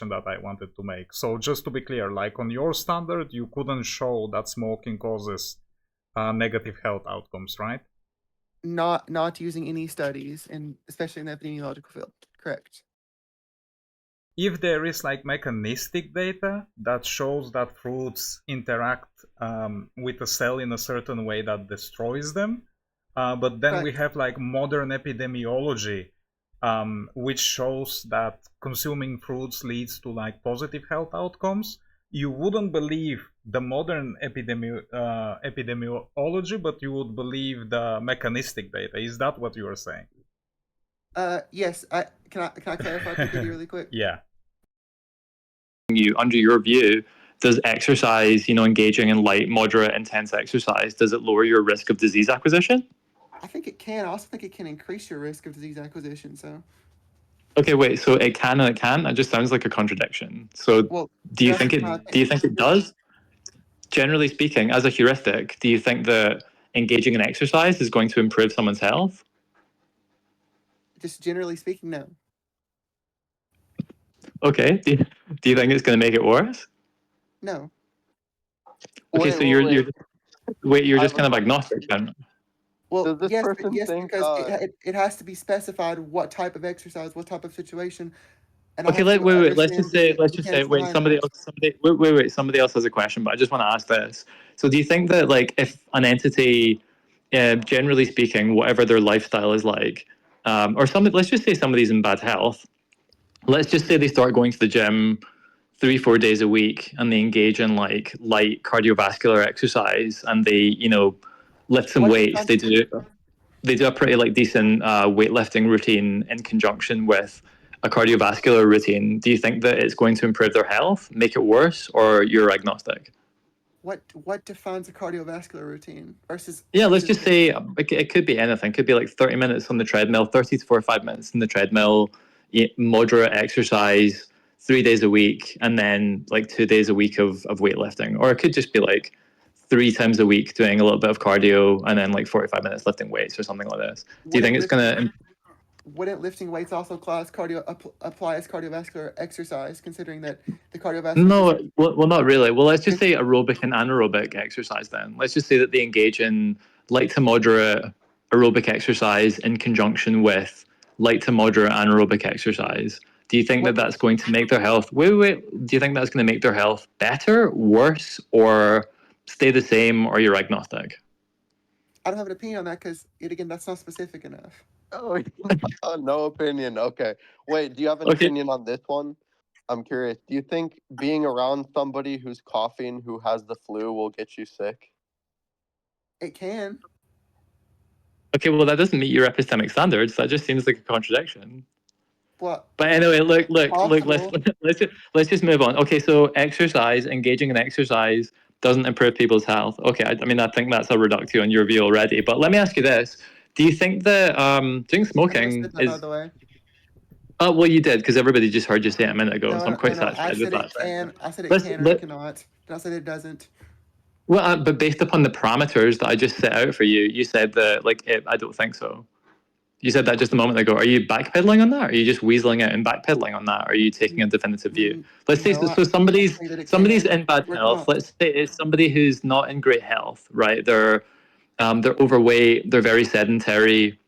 that I wanted to make. So just to be clear, like on your standard, you couldn't show that smoking causes negative health outcomes, right? Not using any studies, and especially in the epidemiological field. Correct. If there is like mechanistic data that shows that fruits interact with a cell in a certain way that destroys them, but then we have like modern epidemiology, which shows that consuming fruits leads to like positive health outcomes, you wouldn't believe the modern epidemiology, but you would believe the mechanistic data. Is that what you are saying? Yes. Can I clarify quickly really quick? Yeah. Under your view, does exercise, engaging in light, moderate, intense exercise, does it lower your risk of disease acquisition? I think it can. I also think it can increase your risk of disease acquisition. So. Okay, wait. So it can and it can't. It just sounds like a contradiction. So do you think it does? Generally speaking, as a heuristic, do you think that engaging in exercise is going to improve someone's health? Just generally speaking, no. Okay. Do you think it's going to make it worse? No. Okay, so you're just kind of agnostic then. Well, yes, because it has to be specified what type of exercise, what type of situation. And okay, wait. Let's just say. Wait, somebody else has a question, but I just want to ask this. So, do you think that, like, if an entity, generally speaking, whatever their lifestyle is like, or let's just say somebody's in bad health. Let's just say they start going to the gym 3-4 days a week, and they engage in like light cardiovascular exercise, and they, lift some weights. They do a pretty like decent weightlifting routine in conjunction with a cardiovascular routine. Do you think that it's going to improve their health, make it worse, or you're agnostic? What defines a cardiovascular routine versus? Yeah, let's just say it could be anything. It could be like 30 minutes on the treadmill, 30 to 45 minutes on the treadmill, moderate exercise, 3 days a week, and then like 2 days a week of weightlifting. Or it could just be like 3 times a week doing a little bit of cardio and then like 45 minutes lifting weights or something like this. Do you think it's going to... Wouldn't lifting weights also apply as cardiovascular exercise, considering that the cardiovascular... No, well, not really. Well, let's just say aerobic and anaerobic exercise then. Let's just say that they engage in light to moderate aerobic exercise in conjunction with light to moderate anaerobic exercise. Do you think that that's going to make their health... Wait. Do you think that's going to make their health better, worse, or stay the same, or you're agnostic? I don't have an opinion on that because, again, that's not specific enough. Oh, no opinion. Okay. Wait, do you have an opinion on this one? I'm curious. Do you think being around somebody who's coughing, who has the flu, will get you sick? It can. Okay, well, that doesn't meet your epistemic standards. That just seems like a contradiction. What? But anyway, look. Let's just move on. Okay, so engaging in exercise doesn't improve people's health. Okay, I mean, I think that's a reductio in your view already. But let me ask you this. Do you think that doing smoking is... By the way. Oh, well, you did, because everybody just heard you say it a minute ago, so I'm quite satisfied with that. I said it can or it cannot. I said it doesn't. Well, but based upon the parameters that I just set out for you, you said that, I don't think so. You said that just a moment ago. Are you backpedaling on that? Or are you just weaseling it and backpedaling on that? Or are you taking a definitive view? Let's say, so somebody's in bad health. Let's say it's somebody who's not in great health, right? They're overweight, they're very sedentary,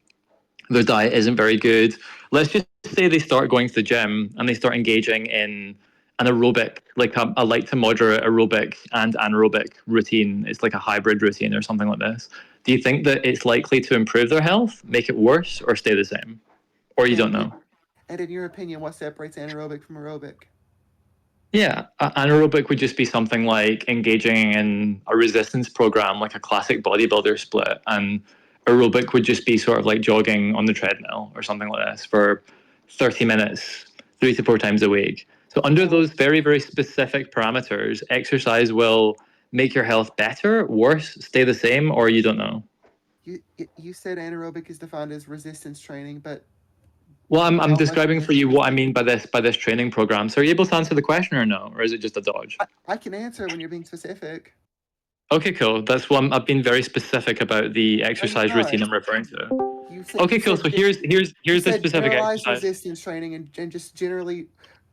their diet isn't very good. Let's just say they start going to the gym and they start engaging in an aerobic, like a light to moderate aerobic and anaerobic routine. It's like a hybrid routine or something like this. Do you think that it's likely to improve their health, make it worse, or stay the same? Or you don't know? And in your opinion, what separates anaerobic from aerobic? Yeah, anaerobic would just be something like engaging in a resistance program, like a classic bodybuilder split, and aerobic would just be sort of like jogging on the treadmill or something like this for 30 minutes, 3 to 4 times a week. So under those very, very specific parameters, exercise will make your health better, worse, stay the same, or you don't know? You said anaerobic is defined as resistance training, but... Well, I'm describing for you what I mean by this training program. So are you able to answer the question or no? Or is it just a dodge? I can answer when you're being specific. Okay, cool. That's one. I've been very specific about the exercise routine I'm referring to. Okay, cool. So here's the specific exercise. Resistance training and just generally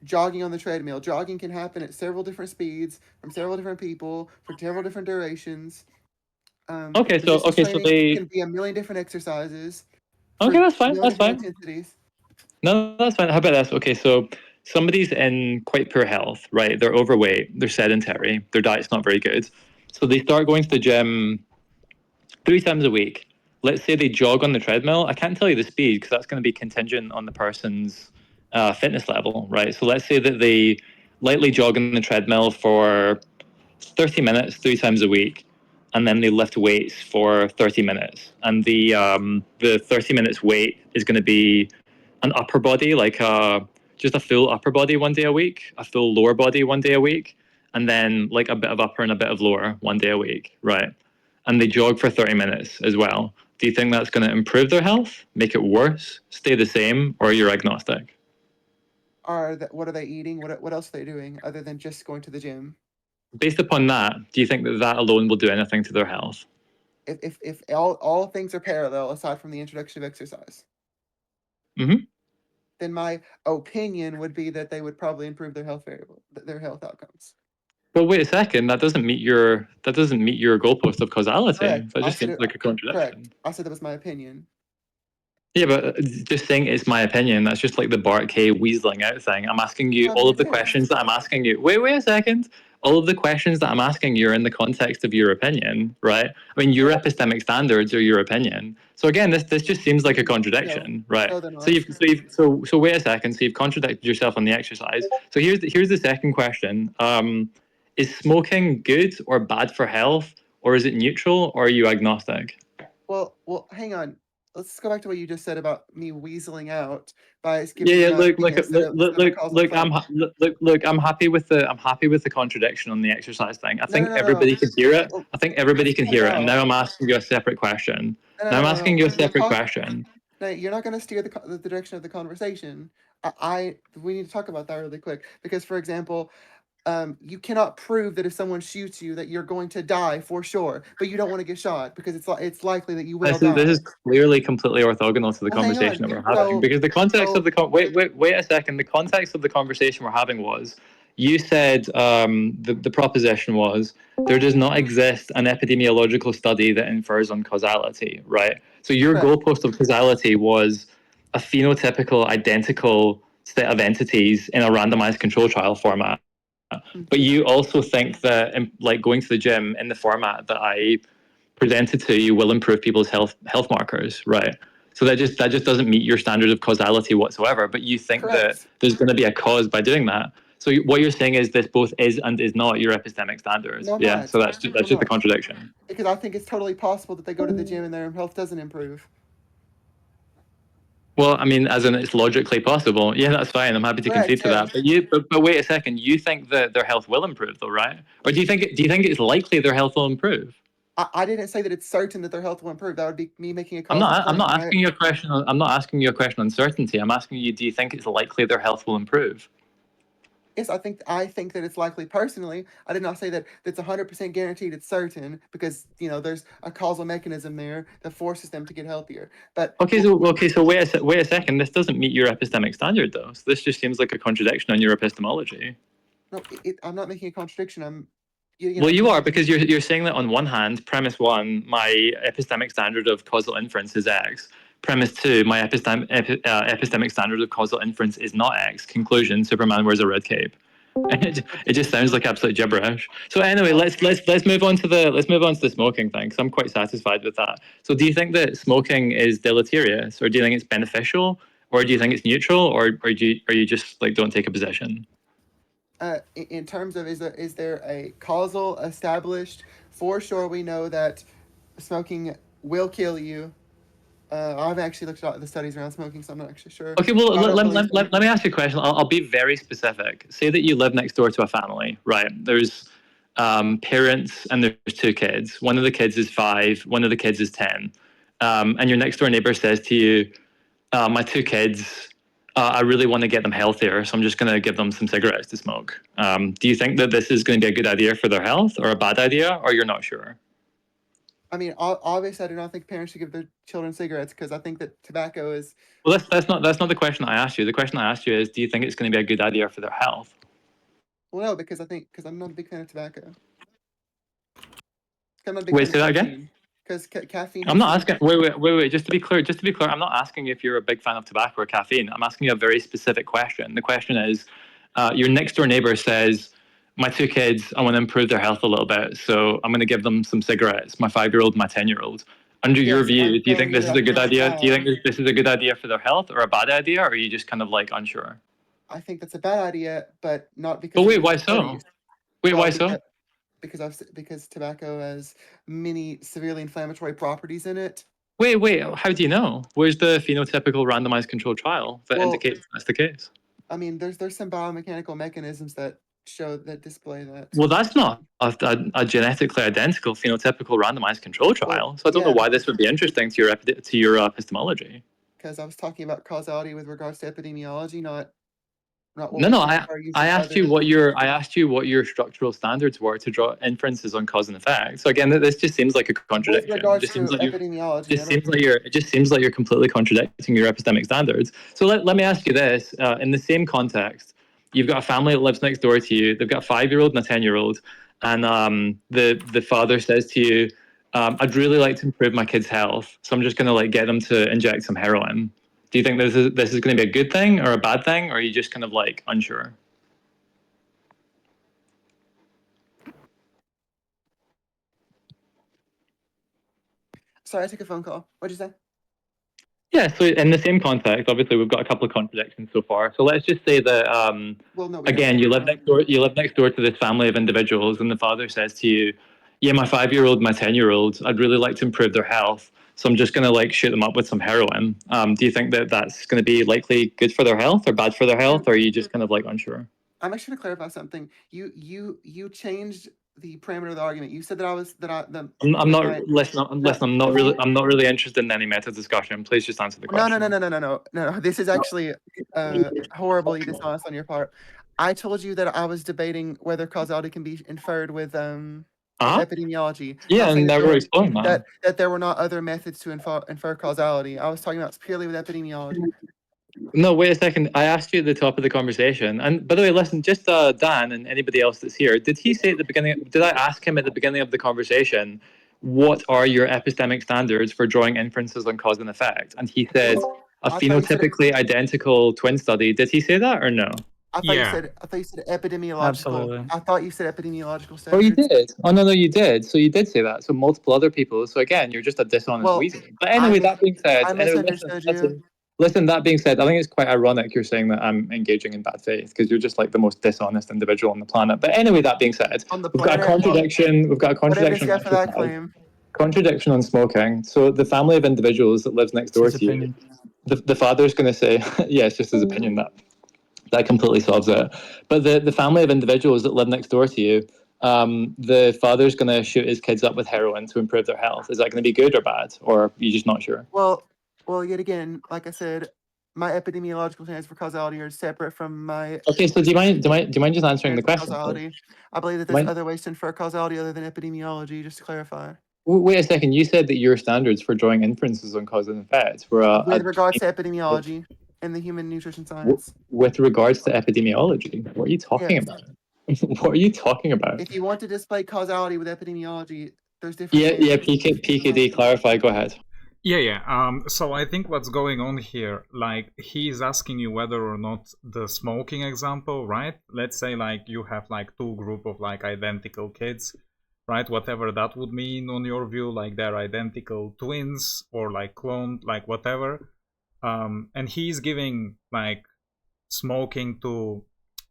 jogging on the treadmill. Jogging can happen at several different speeds from several different people for several different durations. Resistance training can be a million different exercises. Okay, that's fine. That's fine. Intensities. No, that's fine. How about this? Okay, so somebody's in quite poor health, right? They're overweight, they're sedentary, their diet's not very good. So they start going to the gym 3 times a week. Let's say they jog on the treadmill. I can't tell you the speed because that's going to be contingent on the person's fitness level, right? So let's say that they lightly jog on the treadmill for 30 minutes 3 times a week, and then they lift weights for 30 minutes. And the 30 minutes weight is going to be an upper body, like just a full upper body 1 day a week, a full lower body 1 day a week, and then like a bit of upper and a bit of lower 1 day a week, right? And they jog for 30 minutes as well. Do you think that's going to improve their health, make it worse, stay the same, or you're agnostic? What are they eating? What else are they doing other than just going to the gym? Based upon that, do you think that that alone will do anything to their health? If all things are parallel aside from the introduction of exercise, then my opinion would be that they would probably improve their health outcomes. But wait a second, that doesn't meet your goalpost of causality. Correct. That just seems like a contradiction. Correct. I said that was my opinion. Yeah, but just saying it's my opinion, that's just like the Bart K weaseling out thing. I'm asking you all of the questions that I'm asking you. Wait a second. All of the questions that I'm asking you are in the context of your opinion, right? I mean, your epistemic standards are your opinion. So again, this just seems like a contradiction, right? So wait a second. So you've contradicted yourself on the exercise. So here's the second question. Is smoking good or bad for health, or is it neutral, or are you agnostic? Well, hang on. Let's go back to what you just said about me weaseling out by skipping. I'm happy with the contradiction on the exercise thing. I think everybody can hear it. I think everybody can hear it. And now I'm asking you a separate question. I'm asking you a separate question. No, you're not going to steer the direction of the conversation. We need to talk about that really quick because, for example, you cannot prove that if someone shoots you that you're going to die for sure, but you don't want to get shot because it's likely that you will die. This is clearly completely orthogonal to the conversation that we're having because the context of the wait a second. The context of the conversation we're having was you said the proposition was there does not exist an epidemiological study that infers on causality, right? So your goalpost of causality was a phenotypical identical set of entities in a randomized control trial format. But you also think that like going to the gym in the format that I presented to you will improve people's health markers, right? So that just doesn't meet your standard of causality whatsoever. But you think that there's going to be a cause by doing that. So what you're saying is this both is and is not your epistemic standards. So that's just a contradiction. Because I think it's totally possible that they go to the gym and their health doesn't improve. Well, I mean, as in it's logically possible. Yeah, that's fine. I'm happy to concede to that. But wait a second. You think that their health will improve, though, right? Or do you think it's likely their health will improve? I didn't say that it's certain that their health will improve. That would be me making a. I'm not asking you a question. I'm not asking you a question on certainty. I'm asking you, do you think it's likely their health will improve? Yes, I think that it's likely. Personally, I did not say that it's 100% guaranteed. It's certain because there's a causal mechanism there that forces them to get healthier. But so wait a second. This doesn't meet your epistemic standard, though. So this just seems like a contradiction on your epistemology. No, I'm not making a contradiction. You are, because you're saying that on one hand, premise one, my epistemic standard of causal inference is X. Premise two, my epistemic standard of causal inference is not X. Conclusion: Superman wears a red cape. It just sounds like absolute gibberish. So anyway, let's move on to the smoking thing, because I'm quite satisfied with that. So do you think that smoking is deleterious, or do you think it's beneficial, or do you think it's neutral, or you just like don't take a position? In terms of is there a causal established? For sure, we know that smoking will kill you. I haven't actually looked at the studies around smoking, so I'm not actually sure. Okay, well, let me ask you a question. I'll be very specific. Say that you live next door to a family, right? There's parents and there's 2 kids. One of the kids is 5, one of the kids is 10. And your next door neighbor says to you, my 2 kids, I really want to get them healthier, so I'm just going to give them some cigarettes to smoke. Do you think that this is going to be a good idea for their health or a bad idea, or you're not sure? I mean, obviously, I do not think parents should give their children cigarettes because I think that tobacco is. Well, that's not the question I asked you. The question I asked you is, do you think it's going to be a good idea for their health? Well, no, because I'm not a big fan of tobacco. I'm not a big Wait, fan say of that again. caffeine. Because caffeine. I'm has not such a- asking. Wait. Just to be clear, I'm not asking if you're a big fan of tobacco or caffeine. I'm asking you a very specific question. The question is, your next door neighbor says, "My two kids, I want to improve their health a little bit, so I'm going to give them some cigarettes. My 5-year-old, my 10-year-old." Under your Yes, view, I'm do you telling think you this is that a good right idea? Do you now. think this is a good idea for their health or a bad idea, or are you just kind of like unsure? I think that's a bad idea, but not because. But of wait, the why so? studies. Wait, Well, why so? because tobacco has many severely inflammatory properties in it. Wait. How do you know? Where's the phenotypical randomized controlled trial that Well, indicates that's the case? I mean, there's some biomechanical mechanisms that display that. Well, that's not a genetically identical phenotypical randomized control trial. So I don't know yeah, why this would be interesting to your epistemology. because I was talking about causality with regards to epidemiology, not what No. we are using I asked you what your structural standards were to draw inferences on cause and effect. So again, this just seems like a with contradiction. It regards just seems to like epidemiology. I don't. it just seems like you're completely contradicting your epistemic standards. So let me ask you this: in the same context, you've got a family that lives next door to you. They've got a 5-year-old and a 10-year-old, and the father says to you, "I'd really like to improve my kid's health, so I'm just going to like get them to inject some heroin." Do you think this is going to be a good thing or a bad thing, or are you just kind of like unsure? Sorry, I took a phone call. What'd you say? Yeah, so in the same context, obviously we've got a couple of contradictions so far. So let's just say that Well, no. We again, don't. you live next door to this family of individuals, and the father says to you, "Yeah, my 5-year-old, my 10-year-old, I'd really like to improve their health, so I'm just going to like shoot them up with some heroin." Do you think that that's going to be likely good for their health or bad for their health, or are you just kind of like unsure? I'm actually gonna clarify something. You changed the parameter of the argument. You said that I was that I the I'm that not my listen. no, Listen, I'm not really interested in any meta discussion. Please just answer the no no question. no no no no no no. This is actually horribly dishonest on your part. I told you that I was debating whether causality can be inferred with Uh-huh. epidemiology. Yeah, Not and saying never explained that. that there were not other methods to infer causality. I was talking about purely with epidemiology. No, wait a second. I asked you at the top of the conversation, and by the way, listen, just Dan and anybody else that's here. Did he say at the beginning? Did I ask him at the beginning of the conversation, what are your epistemic standards for drawing inferences on cause and effect? And he said a I thought you said phenotypically identical twin study. Did he say that or no? I thought Yeah. you said epidemiological. Absolutely. I thought you said epidemiological standards. Oh, you did. Oh no, you did. So you did say that. So multiple other people. So again, you're just a dishonest Well, weasel. But anyway, that being said, I misunderstood you. Listen, that being said, I think it's quite ironic you're saying that I'm engaging in bad faith because you're just like the most dishonest individual on the planet. But anyway, that being said, On the we've got a planet? contradiction. We've got a What evidence contradiction. you have for that claim? Contradiction on smoking. So the family of individuals that lives next door His to you, opinion. the father's going to say, yeah, it's just his opinion that completely solves it. But the family of individuals that live next door to you, the father's going to shoot his kids up with heroin to improve their health. Is that going to be good or bad, or are you just not sure? Well, yet again, like I said, my epidemiological standards for causality are separate from my. Okay, so do you mind just answering the standards for question? Causality. I believe that there's other ways to infer causality other than epidemiology. Just to clarify. Wait a second. You said that your standards for drawing inferences on cause and effect were With regards to epidemiology and the human nutrition science. with regards to epidemiology. What are you talking Yes. about? What are you talking about? If you want to display causality with epidemiology, there's different. Yeah. PKD. Clarify. Go ahead. Yeah. So I think what's going on here, like he's asking you whether or not the smoking example, right? Let's say like you have like two group of like identical kids, right? Whatever that would mean on your view, like they're identical twins or like cloned, like whatever. And he's giving like smoking to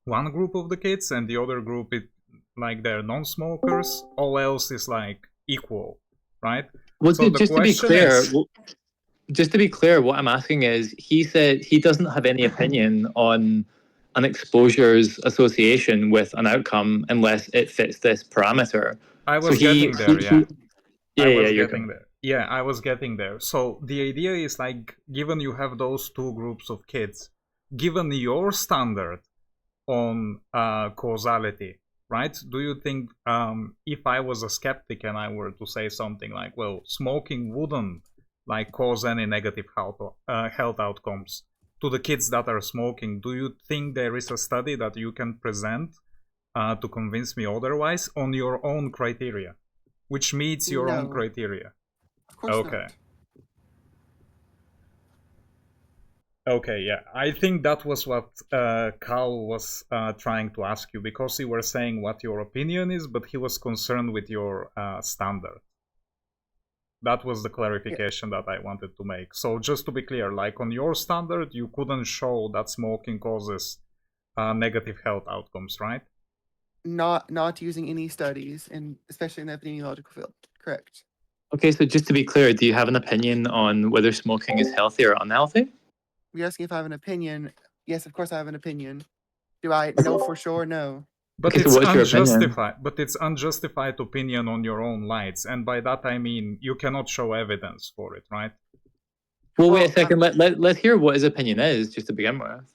one group of the kids and the other group it like they're non-smokers. All else is like equal, right? Well, So the just to be question clear, is- just to be clear, what I'm asking is, he said he doesn't have any opinion on an exposure's association with an outcome unless it fits this parameter. I was getting there, yeah. I was getting there. So the idea is like, given you have those two groups of kids, given your standard on causality, right? Do you think if I was a skeptic and I were to say something like, well, smoking wouldn't like cause any negative health outcomes to the kids that are smoking, do you think there is a study that you can present to convince me otherwise on your own criteria, which meets your own No, criteria? of course Okay. not. Okay, yeah. I think that was what Carl was trying to ask you, because you were saying what your opinion is, but he was concerned with your standard. That was the clarification that I wanted to make. So just to be clear, like on your standard, you couldn't show that smoking causes negative health outcomes, right? Not using any studies, and especially in the epidemiological field. Correct. Okay, so just to be clear, do you have an opinion on whether smoking is healthy or unhealthy? You're asking if I have an opinion. Yes, of course I have an opinion. Do I know for sure? No. But Okay, so it's what's your opinion? unjustified. But it's unjustified opinion on your own lights, and by that I mean you cannot show evidence for it, right? Well, wait Well, a second. Let's hear what his opinion is, just to begin with.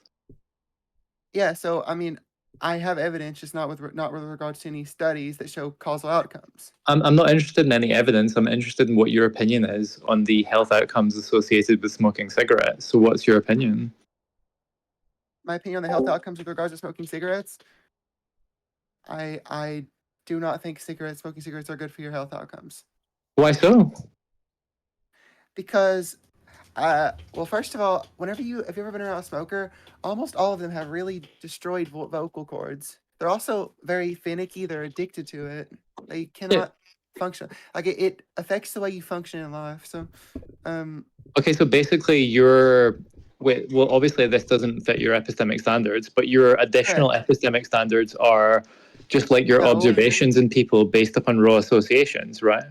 Yeah, so I mean, I have evidence, just not with regards to any studies that show causal outcomes. I'm not interested in any evidence. I'm interested in what your opinion is on the health outcomes associated with smoking cigarettes. So what's your opinion? My opinion on the health outcomes with regards to smoking cigarettes. I do not think smoking cigarettes are good for your health outcomes. Why so? Because well, first of all, if you ever been around a smoker, almost all of them have really destroyed vocal cords. They're also very finicky. They're addicted to it. They cannot function. Like it affects the way you function in life. So, Okay, so basically well, obviously this doesn't fit your epistemic standards, but your additional epistemic standards are just like your No. observations in people based upon raw associations, right?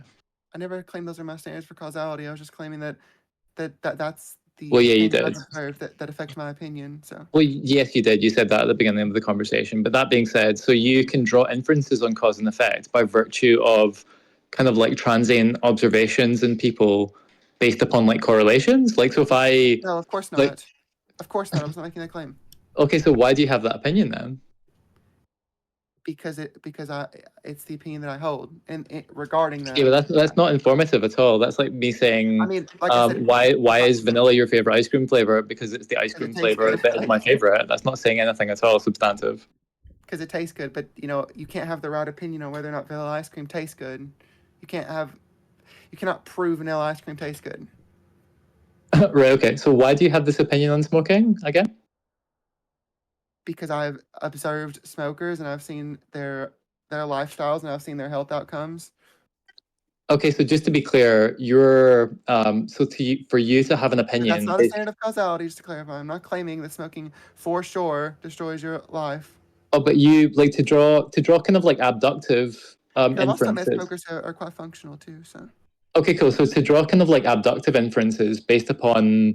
I never claimed those are my standards for causality. I was just claiming that's the Well, yeah, you things I've did. observed that affect my opinion. So, Well, yes, you did. You said that at the beginning of the conversation. But that being said, so you can draw inferences on cause and effect by virtue of kind of like transient observations in people based upon like correlations. Like, so if I, no, of course not. like, Of course not. I was not making that claim. okay, so why do you have that opinion then? Because it's the opinion that I hold, and regarding that. Yeah, but that's not informative at all. That's like me saying, I mean, like I said, why is vanilla your favorite ice cream flavor? Because it's the ice Because it cream tastes flavor good. that is my favorite. That's not saying anything at all substantive. Because it tastes good, but you can't have the right opinion on whether or not vanilla ice cream tastes good. You cannot prove vanilla ice cream tastes good. Right. Okay. So why do you have this opinion on smoking again? Because I've observed smokers and I've seen their lifestyles and I've seen their health outcomes. Okay, so just to be clear, for you to have an opinion, That's not a standard of causality. Just to clarify, I'm not claiming that smoking for sure destroys your life. Oh, but you like to draw kind of like abductive I've also met inferences. smokers who are quite functional too. So. Okay, cool. So to draw kind of like abductive inferences based upon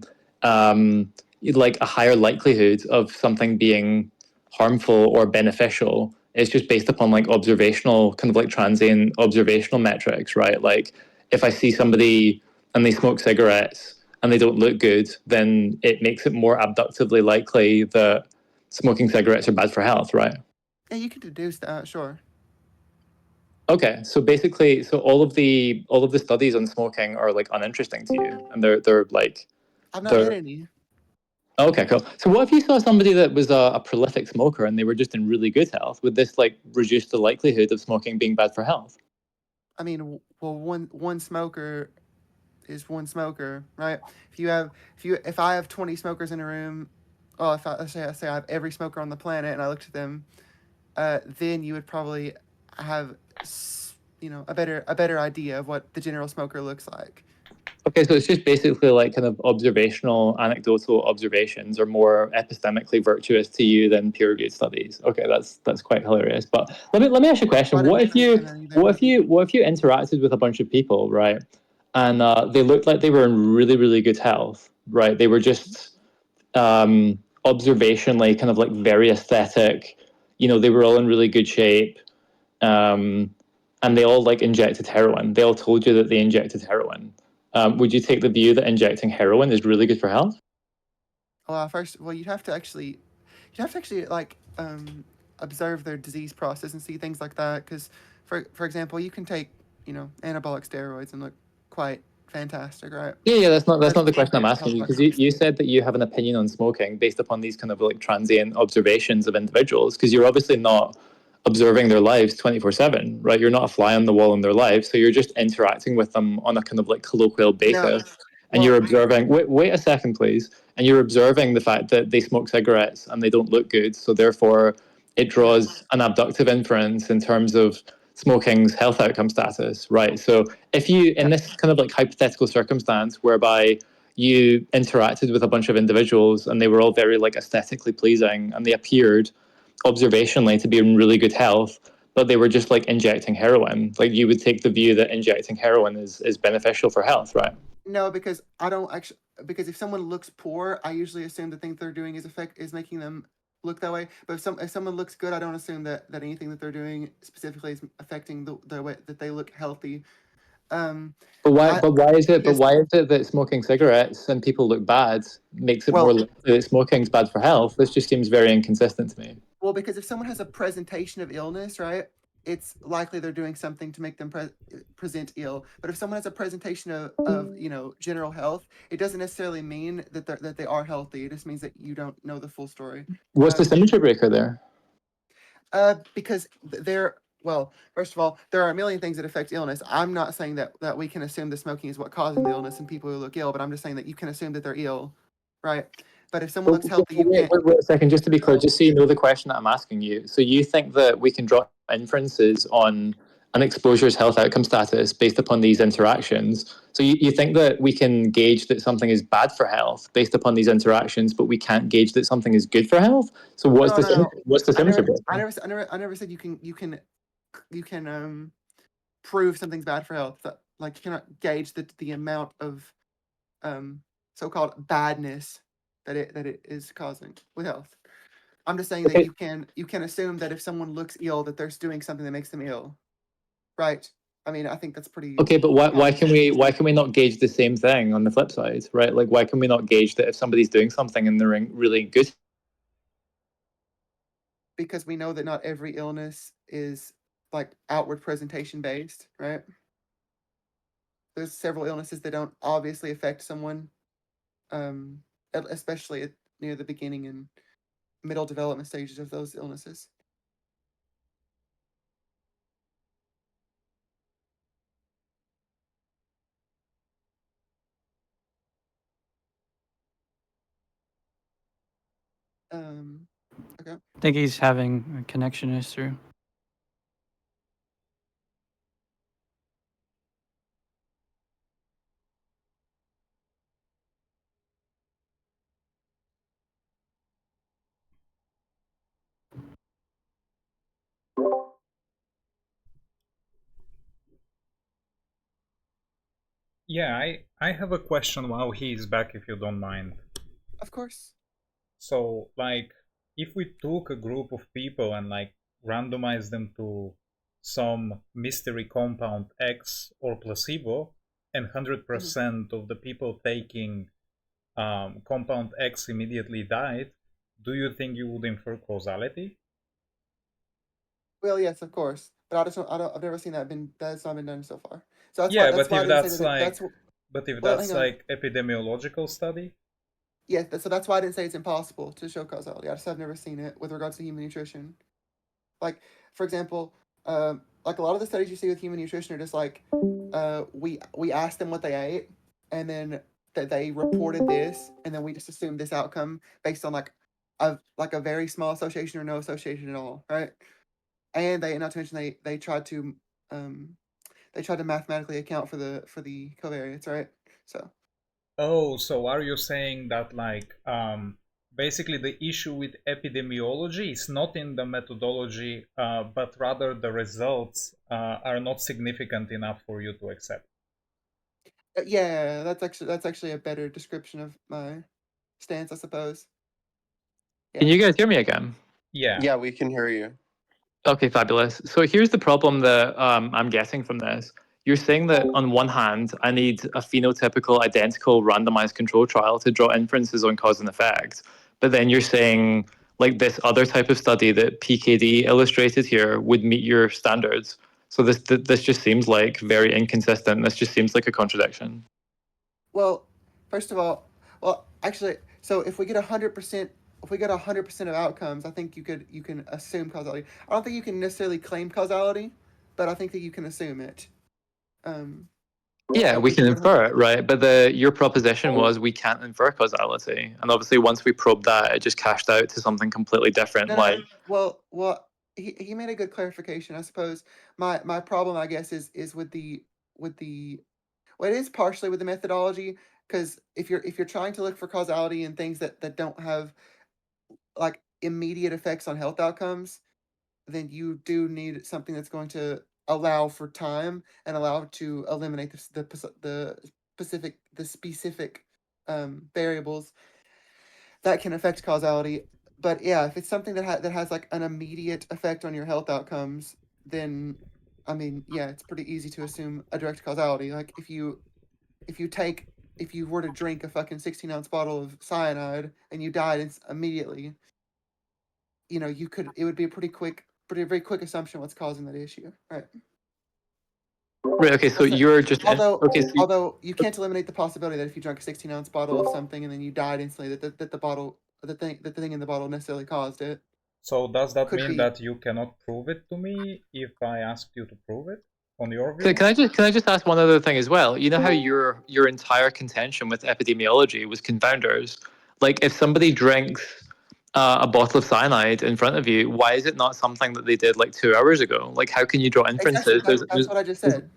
like a higher likelihood of something being harmful or beneficial, it's just based upon like observational, kind of like transient observational metrics, right? Like if I see somebody and they smoke cigarettes and they don't look good, then it makes it more abductively likely that smoking cigarettes are bad for health, right? Yeah, you can deduce that, sure. Okay, so basically, all of the studies on smoking are like uninteresting to you, and they're like. I've not met any. Okay, cool. So what if you saw somebody that was a prolific smoker and they were just in really good health? Would this like reduce the likelihood of smoking being bad for health? I mean, well, one smoker is one smoker, right? If I have 20 smokers in a room, well, let's say I have every smoker on the planet and I looked at them, then you would probably have a better idea of what the general smoker looks like. Okay, so it's just basically like kind of observational, anecdotal observations are more epistemically virtuous to you than peer-reviewed studies. Okay, that's quite hilarious. But let me ask you a question. What if you interacted with a bunch of people, right? And they looked like they were in really, really good health, right? They were just observationally kind of like very aesthetic. They were all in really good shape. And they all like injected heroin. They all told you that they injected heroin. Would you take the view that injecting heroin is really good for health? Well, you'd have to actually like observe their disease process and see things like that. Because, for example, you can take anabolic steroids and look quite fantastic, right? Yeah, that's not That's the question I'm health asking you, because outcomes. you said that you have an opinion on smoking based upon these kind of like transient observations of individuals, because you're obviously not observing their lives 24/7, right? You're not a fly on the wall in their lives, so you're just interacting with them on a kind of like colloquial No, basis, and you're well, observing. Wait a second, please. And you're observing the fact that they smoke cigarettes and they don't look good, so therefore it draws an abductive inference in terms of smoking's health outcome status, right? So if you, in this kind of like hypothetical circumstance whereby you interacted with a bunch of individuals and they were all very like aesthetically pleasing and they appeared observationally to be in really good health, but they were just like injecting heroin, like you would take the view that injecting heroin is beneficial for health, right? no, because I don't actually. Because if someone looks poor, I usually assume the thing they're doing is making them look that way. But if someone looks good, I don't assume that anything that they're doing specifically is affecting the way that they look healthy. Um, But why? I But why is it? But because why is it that smoking cigarettes and people look bad makes it more well, likely that smoking's bad for health? This just seems very inconsistent to me. because if someone has a presentation of illness, right, it's likely they're doing something to make them present ill. But if someone has a presentation of general health, it doesn't necessarily mean that they are healthy. It just means that you don't know the full story. What's the symmetry breaker there? Because well, first of all, there are a million things that affect illness. I'm not saying that we can assume that smoking is what causing the illness and people who look ill, but I'm just saying that you can assume that they're ill, right? But if someone looks healthy, you can't. Wait a second, just to be clear, just so you know the question that I'm asking you. So you think that we can draw inferences on an exposure's health outcome status based upon these interactions? So you think that we can gauge that something is bad for health based upon these interactions, but we can't gauge that something is good for health? So what's No. what's the I symmetry never, breaker? I never said you can prove something's bad for health. Like you cannot gauge the amount of so-called badness that it is causing with health. I'm just saying that Okay. you can assume that if someone looks ill, that they're doing something that makes them ill, right? I mean, I think that's pretty. Okay, but why can we not gauge the same thing on the flip side, right? Like why can we not gauge that if somebody's doing something and they're in really good? Because we know that not every illness is like outward presentation based, right? There's several illnesses that don't obviously affect someone, especially near the beginning and middle development stages of those illnesses. Okay. I think he's having a connection issue. Yeah, I have a question while he's back, if you don't mind. Of course. So, like, if we took a group of people and like randomized them to some mystery compound X or placebo, and 100% of the people taking compound X immediately died, do you think you would infer causality? Well, yes, of course, but I've never seen that's not been done so far. So Yeah, that's but why I if didn't say that's that like, but if well, that's hang on. like epidemiological study, Yeah, so that's why I didn't say it's impossible to show causality. I just have never seen it with regards to human nutrition. Like, for example, like a lot of the studies you see with human nutrition are just like, we asked them what they ate, and then that they reported this, and then we just assumed this outcome based on like a very small association or no association at all, right? And not to mention they tried to mathematically account for the covariates, right? So oh, so are you saying that like basically the issue with epidemiology is not in the methodology, but rather the results are not significant enough for you to accept? yeah, that's actually a better description of my stance, I suppose. Can you guys hear me again? Yeah. Yeah, we can hear you. Okay, fabulous. So here's the problem that I'm getting from this. You're saying that on one hand, I need a phenotypical, identical, randomized control trial to draw inferences on cause and effect. But then you're saying, like this other type of study that PKD illustrated here would meet your standards. So this just seems like very inconsistent. This just seems like a contradiction. Well, first of all, well, actually, so if we get 100%, if we get 100% of outcomes, I think you can assume causality. I don't think you can necessarily claim causality, but I think that you can assume it. Yeah, like we can get infer it, right? But your proposition was we can't infer causality, and obviously once we probed that, it just cashed out to something completely different. No, Like, well, he made a good clarification. I suppose my problem, I guess, is with the well, it is partially with the methodology, because if you're trying to look for causality in things that don't have like immediate effects on health outcomes, then you do need something that's going to allow for time and allow to eliminate the specific variables that can affect causality. But yeah, if it's something that has like an immediate effect on your health outcomes, then I mean, yeah, it's pretty easy to assume a direct causality. Like if you were to drink a fucking 16-ounce bottle of cyanide and you died immediately, you know, it would be a very quick assumption what's causing that issue, right? right? Okay, so That's it. you're just okay. So Although you can't eliminate the possibility that if you drank a 16-ounce bottle of something and then you died instantly, that the thing in the bottle necessarily caused it. So does that Could mean be. that you cannot prove it to me if I asked you to prove it? On your view? can I just ask one other thing as well? You know how your entire contention with epidemiology was confounders. Like if somebody drinks a bottle of cyanide in front of you, why is it not something that they did like 2 hours ago? Like how can you draw Exactly. inferences? That's what I just said.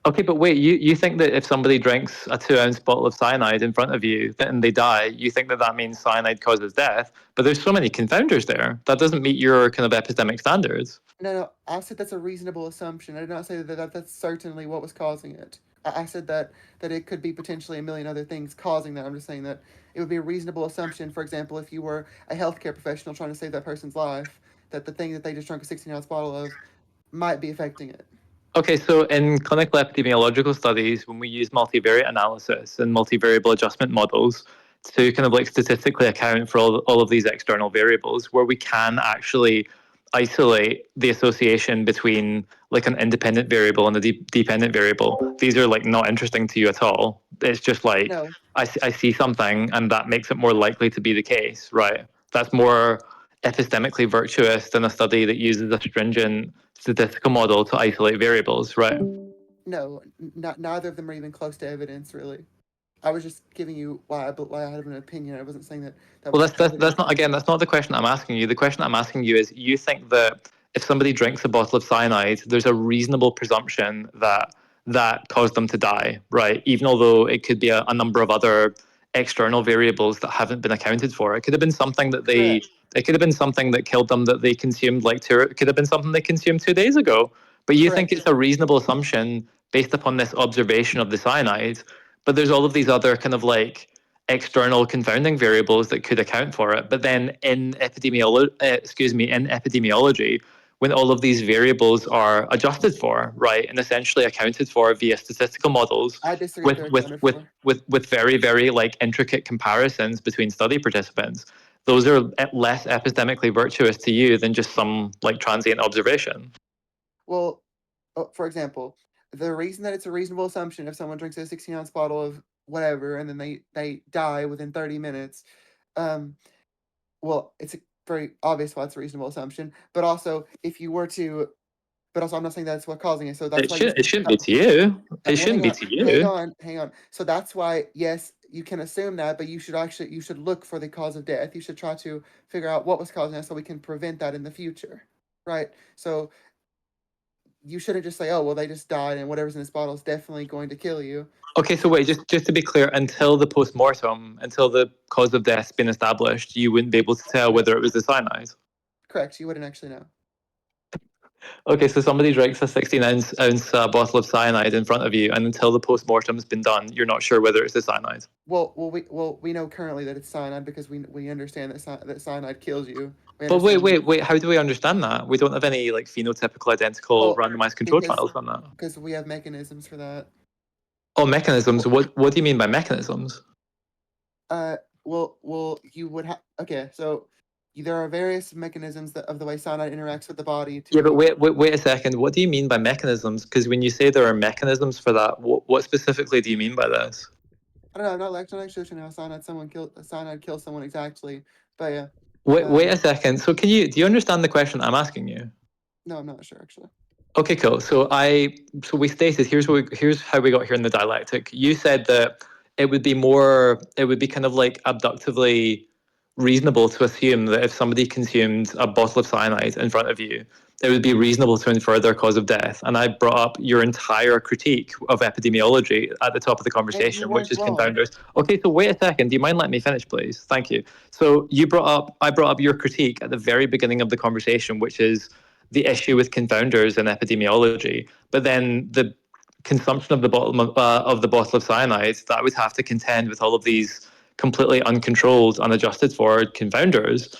Okay, but wait, you think that if somebody drinks a 2-ounce bottle of cyanide in front of you and they die, you think that that means cyanide causes death? But there's so many confounders there. That doesn't meet your kind of epistemic standards. No, I said that's a reasonable assumption. I did not say that's certainly what was causing it. I said that it could be potentially a million other things causing that. I'm just saying that it would be a reasonable assumption. For example, if you were a healthcare professional trying to save that person's life, that the thing that they just drank a 16-ounce bottle of might be affecting it. Okay, so in clinical epidemiological studies, when we use multivariate analysis and multivariable adjustment models to kind of like statistically account for all of these external variables, where we can actually isolate the association between like an independent variable and a dependent variable, these are like not interesting to you at all. It's just like No. I see something and that makes it more likely to be the case, right? That's more epistemically virtuous than a study that uses a stringent statistical model to isolate variables, right? No, neither of them are even close to evidence, really. I was just giving you why I had an opinion. I wasn't saying that. Well, that's not, again, that's not the question I'm asking you. The question I'm asking you is, you think that if somebody drinks a bottle of cyanide, there's a reasonable presumption that that caused them to die, right? Even although it could be a number of other external variables that haven't been accounted for. It could have been something that it could have been something that killed them that they consumed it could have been something they consumed 2 days ago. But you think it's a reasonable assumption based upon this observation of the cyanide, but there's all of these other kind of like external confounding variables that could account for it. But then in epidemiology, when all of these variables are adjusted for, right, and essentially accounted for via statistical models, I disagree with very, very like intricate comparisons between study participants, those are less epistemically virtuous to you than just some like transient observation. Well, for example, the reason that it's a reasonable assumption if someone drinks a 16-ounce bottle of whatever and then they die within 30 minutes, well, it's very obvious why it's a reasonable assumption. But also, if you were to, but also, I'm not saying that's what's causing it. So that's why it shouldn't be to you. It shouldn't be to you. Hang on. So that's why, yes, you can assume that, but you should look for the cause of death. You should try to figure out what was causing it so we can prevent that in the future, right? So you shouldn't just say, oh, well, they just died and whatever's in this bottle is definitely going to kill you. Okay, so wait, just to be clear, until the post-mortem, until the cause of death's been established, you wouldn't be able to tell whether it was the cyanide? Correct, you wouldn't actually know. Okay, so somebody drinks a 16-ounce bottle of cyanide in front of you, and until the post-mortem's been done, you're not sure whether it's the cyanide? Well, we know currently that it's cyanide because we understand that cyanide kills you. But wait, how do we understand that? We don't have any like phenotypical identical randomized control trials on that. Because we have mechanisms for that. Oh, mechanisms? What do you mean by mechanisms? Well, you would have. Okay, so there are various mechanisms of the way cyanide interacts with the body. Yeah, but wait a second. What do you mean by mechanisms? Because when you say there are mechanisms for that, what specifically do you mean by this? I don't know. I'm not actually sure how cyanide kills someone exactly, but yeah. Wait a second. So do you understand the question I'm asking you? No, I'm not sure actually. Okay, cool. So we stated here's how we got here in the dialectic. You said that it would be kind of like abductively reasonable to assume that if somebody consumed a bottle of cyanide in front of you, it would be reasonable to infer their cause of death. And I brought up your entire critique of epidemiology at the top of the conversation, which is confounders. Okay, so wait a second. Do you mind letting me finish, please? Thank you. So I brought up your critique at the very beginning of the conversation, which is the issue with confounders in epidemiology, but then the consumption of the bottle of cyanide, that would have to contend with all of these completely uncontrolled, unadjusted for confounders.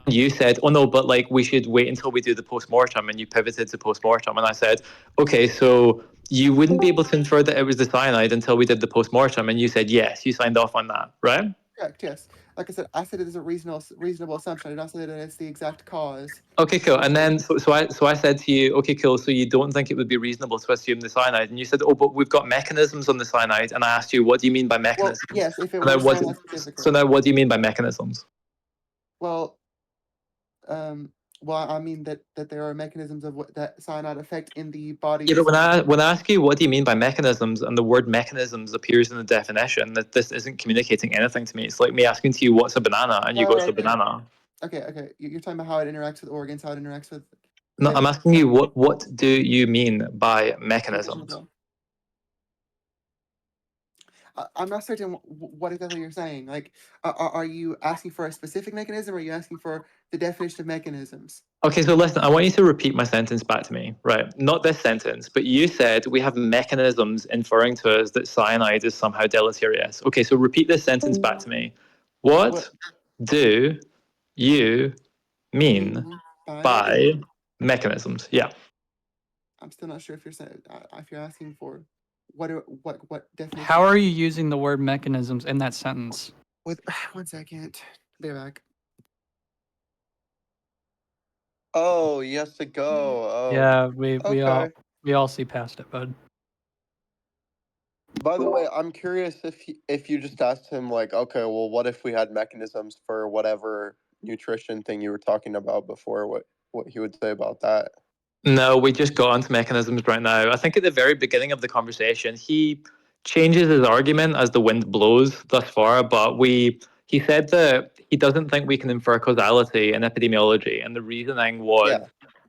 You said, "Oh no, but like we should wait until we do the post-mortem," and you pivoted to post-mortem, and I said, "Okay, so you wouldn't be able to infer that it was the cyanide until we did the post-mortem," and you said yes, you signed off on that, right? Correct. Yes. Like I said it is a reasonable assumption. I did not say that it's the exact cause. Okay, cool. And then so I said to you, okay, cool. So you don't think it would be reasonable to assume the cyanide? And you said, oh, but we've got mechanisms on the cyanide. And I asked you, what do you mean by mechanisms? Well, yes, if it so, were cyanide specifically. So now, what do you mean by mechanisms? Well, I mean that there are mechanisms of what that cyanide affect in the body. Yeah, but when I ask you what do you mean by mechanisms, and the word mechanisms appears in the definition, that this isn't communicating anything to me. It's like me asking to you what's a banana, and you go to a banana. Okay. You're talking about how it interacts with organs, how it interacts with. No, I'm asking you what do you mean by mechanisms? I'm not certain what exactly you're saying. Like, are you asking for a specific mechanism, or are you asking for the definition of mechanisms? Okay, so listen, I want you to repeat my sentence back to me, right? Not this sentence, but you said we have mechanisms inferring to us that cyanide is somehow deleterious. Okay, so repeat this sentence back to me. What do you mean by mechanisms? Yeah. I'm still not sure if you're asking for what definition. How are you using the word mechanisms in that sentence? With 1 second, be back. Oh, he has to go. Oh. Yeah, we all see past it, bud. By the way, I'm curious if you just asked him like, okay, well, what if we had mechanisms for whatever nutrition thing you were talking about before? What he would say about that? No, we just got onto mechanisms right now. I think at the very beginning of the conversation, he changes his argument as the wind blows thus far, but he said that he doesn't think we can infer causality in epidemiology, and the reasoning was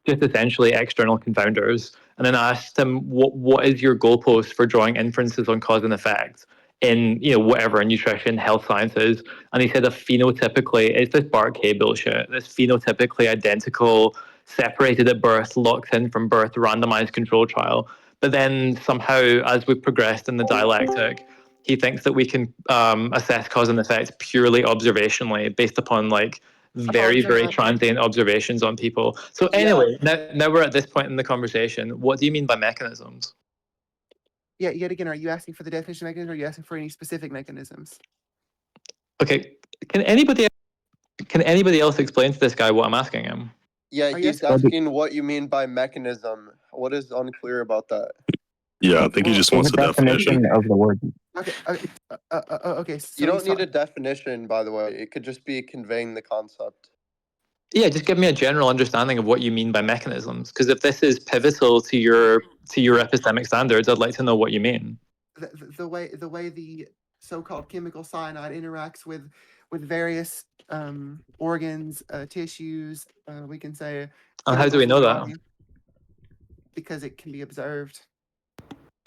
just essentially external confounders. And then I asked him, what is your goalpost for drawing inferences on cause and effect in whatever, nutrition, health sciences? And he said it's this Bart K bullshit, this phenotypically identical, separated at birth, locked in from birth, randomized control trial. But then somehow, as we've progressed in the dialectic, he thinks that we can assess cause and effect purely observationally based upon like very, very transient observations on people. So anyway, now we're at this point in the conversation. What do you mean by mechanisms? Yeah, yet again, are you asking for the definition of mechanism, or are you asking for any specific mechanisms? Okay, can anybody else explain to this guy what I'm asking him? Yeah, he's asking what you mean by mechanism. What is unclear about that? Yeah, I think he just wants a definition of the word. Okay. So you don't need a definition, by the way. It could just be conveying the concept. Yeah, just give me a general understanding of what you mean by mechanisms. Because if this is pivotal to your epistemic standards, I'd like to know what you mean. The way the so-called chemical cyanide interacts with various organs, tissues, we can say. And how do we know that? Because it can be observed.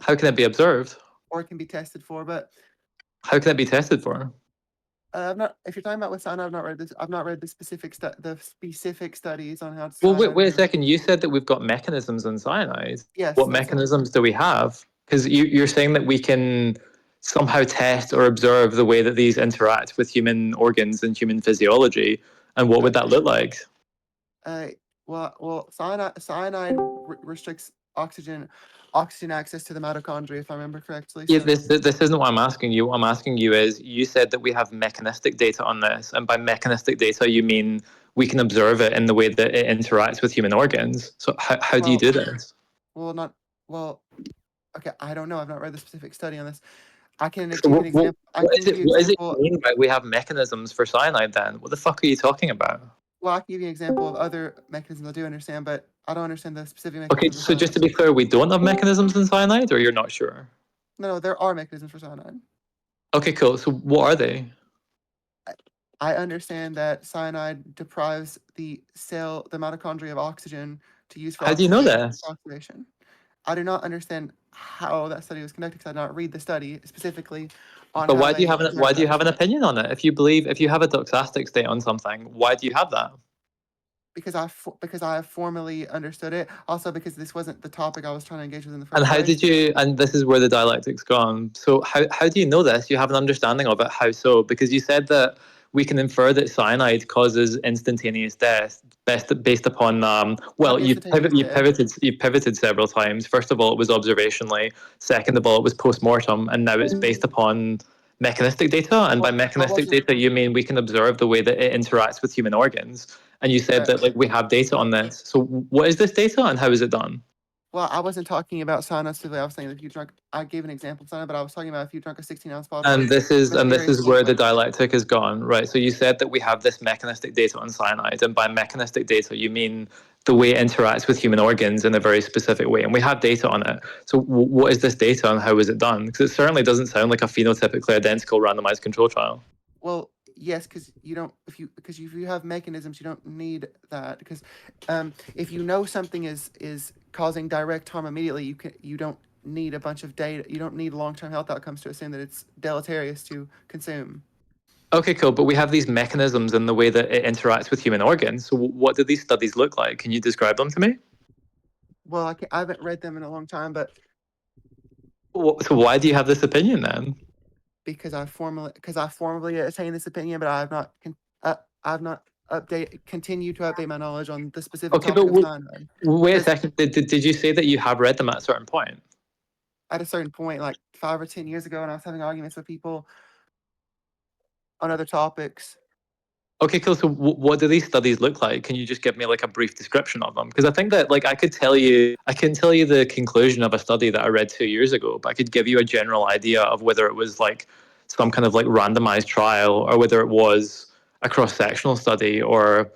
How can it be observed? Or it can be tested for, but how can it be tested for? If you're talking about with cyanide, I've not read the specific studies on how to. Well, wait a second. You said that we've got mechanisms in cyanide. Yes. What mechanisms do we have? Because you're saying that we can somehow test or observe the way that these interact with human organs and human physiology. And what would that look like? Well, cyanide restricts oxygen access to the mitochondria, if I remember correctly. Yeah, So, this isn't what I'm asking you. What I'm asking you is, you said that we have mechanistic data on this, and by mechanistic data you mean we can observe it in the way that it interacts with human organs. So how do you do this? Okay, I don't know. I've not read the specific study on this. I can So give you an example. I can give you an what is it example. you mean by we have mechanisms for cyanide then? What the fuck are you talking about? Well, I can give you an example of other mechanisms I do understand, but I don't understand the specific Okay, mechanism for so just cyanide. to be clear, we don't have mechanisms in cyanide, or you're not sure? No, there are mechanisms for cyanide. Okay, cool. So what are they? I understand that cyanide deprives the mitochondria of oxygen to use for How do you know this? oxidation. I do not understand how that study was conducted because I did not read the study specifically on But how why do you they have observed why do you that have an effect. opinion on it? If you have a doxastic state on something, why do you have that? Because I have formally understood it. Also, because this wasn't the topic I was trying to engage with in the first And how place. did you? And this is where the dialectic's gone. So how do you know this? You have an understanding of it. How so? Because you said that we can infer that cyanide causes instantaneous death based upon well, Not instantaneous death. you pivoted several times. First of all, it was observationally. Second of all, it was post-mortem, and now it's based upon mechanistic data. And by What mechanistic wasn't data, you mean we can observe the way that it interacts with human organs. And you said that correct? like we have data on this. So what is this data, and how is it done? Well, I wasn't talking about cyanide specifically. I was saying that if you drunk, I gave an example of cyanide, but I was talking about if you drunk a 16-ounce bottle And of this mysterious is where the liquid. dialectic has gone, right? So you said that we have this mechanistic data on cyanide, and by mechanistic data you mean the way it interacts with human organs in a very specific way, and we have data on it. So what is this data, and how is it done? Because it certainly doesn't sound like a phenotypically identical randomized control trial. Well, yes, because you don't. If you have mechanisms, you don't need that. Because if you know something is causing direct harm immediately, you don't need a bunch of data. You don't need long-term health outcomes to assume that it's deleterious to consume. Okay, cool. But we have these mechanisms in the way that it interacts with human organs. So what do these studies look like? Can you describe them to me? Well, I haven't read them in a long time, but So why do you have this opinion then? because I formally attained this opinion, but I've not continued to update my knowledge on the specific Okay, topic but of cyanide. wait a Because second. Did you say that you have read them at a certain point? at a certain point, like 5 or 10 years ago, when I was having arguments with people on other topics. Okay, cool. So what do these studies look like? Can you just give me like a brief description of them? Because I think that like I can tell you the conclusion of a study that I read 2 years ago, but I could give you a general idea of whether it was like some kind of like randomized trial or whether it was a cross-sectional study or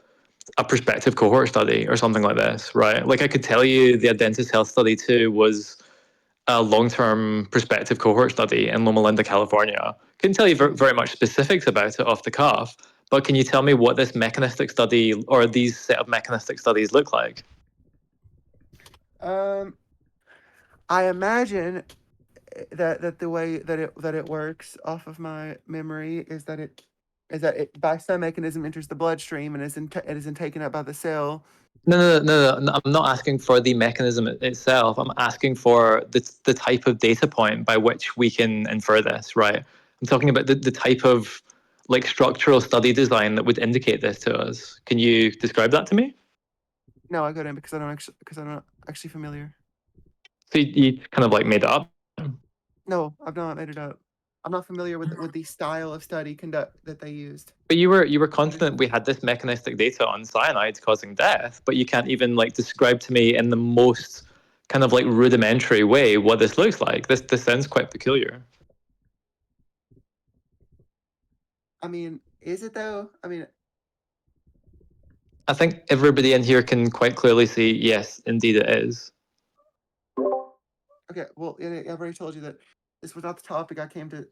a prospective cohort study or something like this, right? Like I could tell you the Adventist Health Study 2 was a long-term prospective cohort study in Loma Linda, California. Couldn't tell you very much specifics about it off the cuff, but can you tell me what this mechanistic study or these set of mechanistic studies look like? I imagine that the way that it works off of my memory is that it by some mechanism enters the bloodstream and it is taken up by the cell. No. I'm not asking for the mechanism itself. I'm asking for the type of data point by which we can infer this, right? I'm talking about the type of like structural study design that would indicate this to us. Can you describe that to me? No, I couldn't because I'm not actually familiar. So you kind of like made it up? No, I've not made it up. I'm not familiar with the style of study conduct that they used. But you were confident we had this mechanistic data on cyanides causing death, but you can't even like describe to me in the most kind of like rudimentary way what this looks like. This sounds quite peculiar. I mean, is it though? I mean, I think everybody in here can quite clearly see, yes, indeed it is. okay. Well, I've already told you that this was not the topic I came to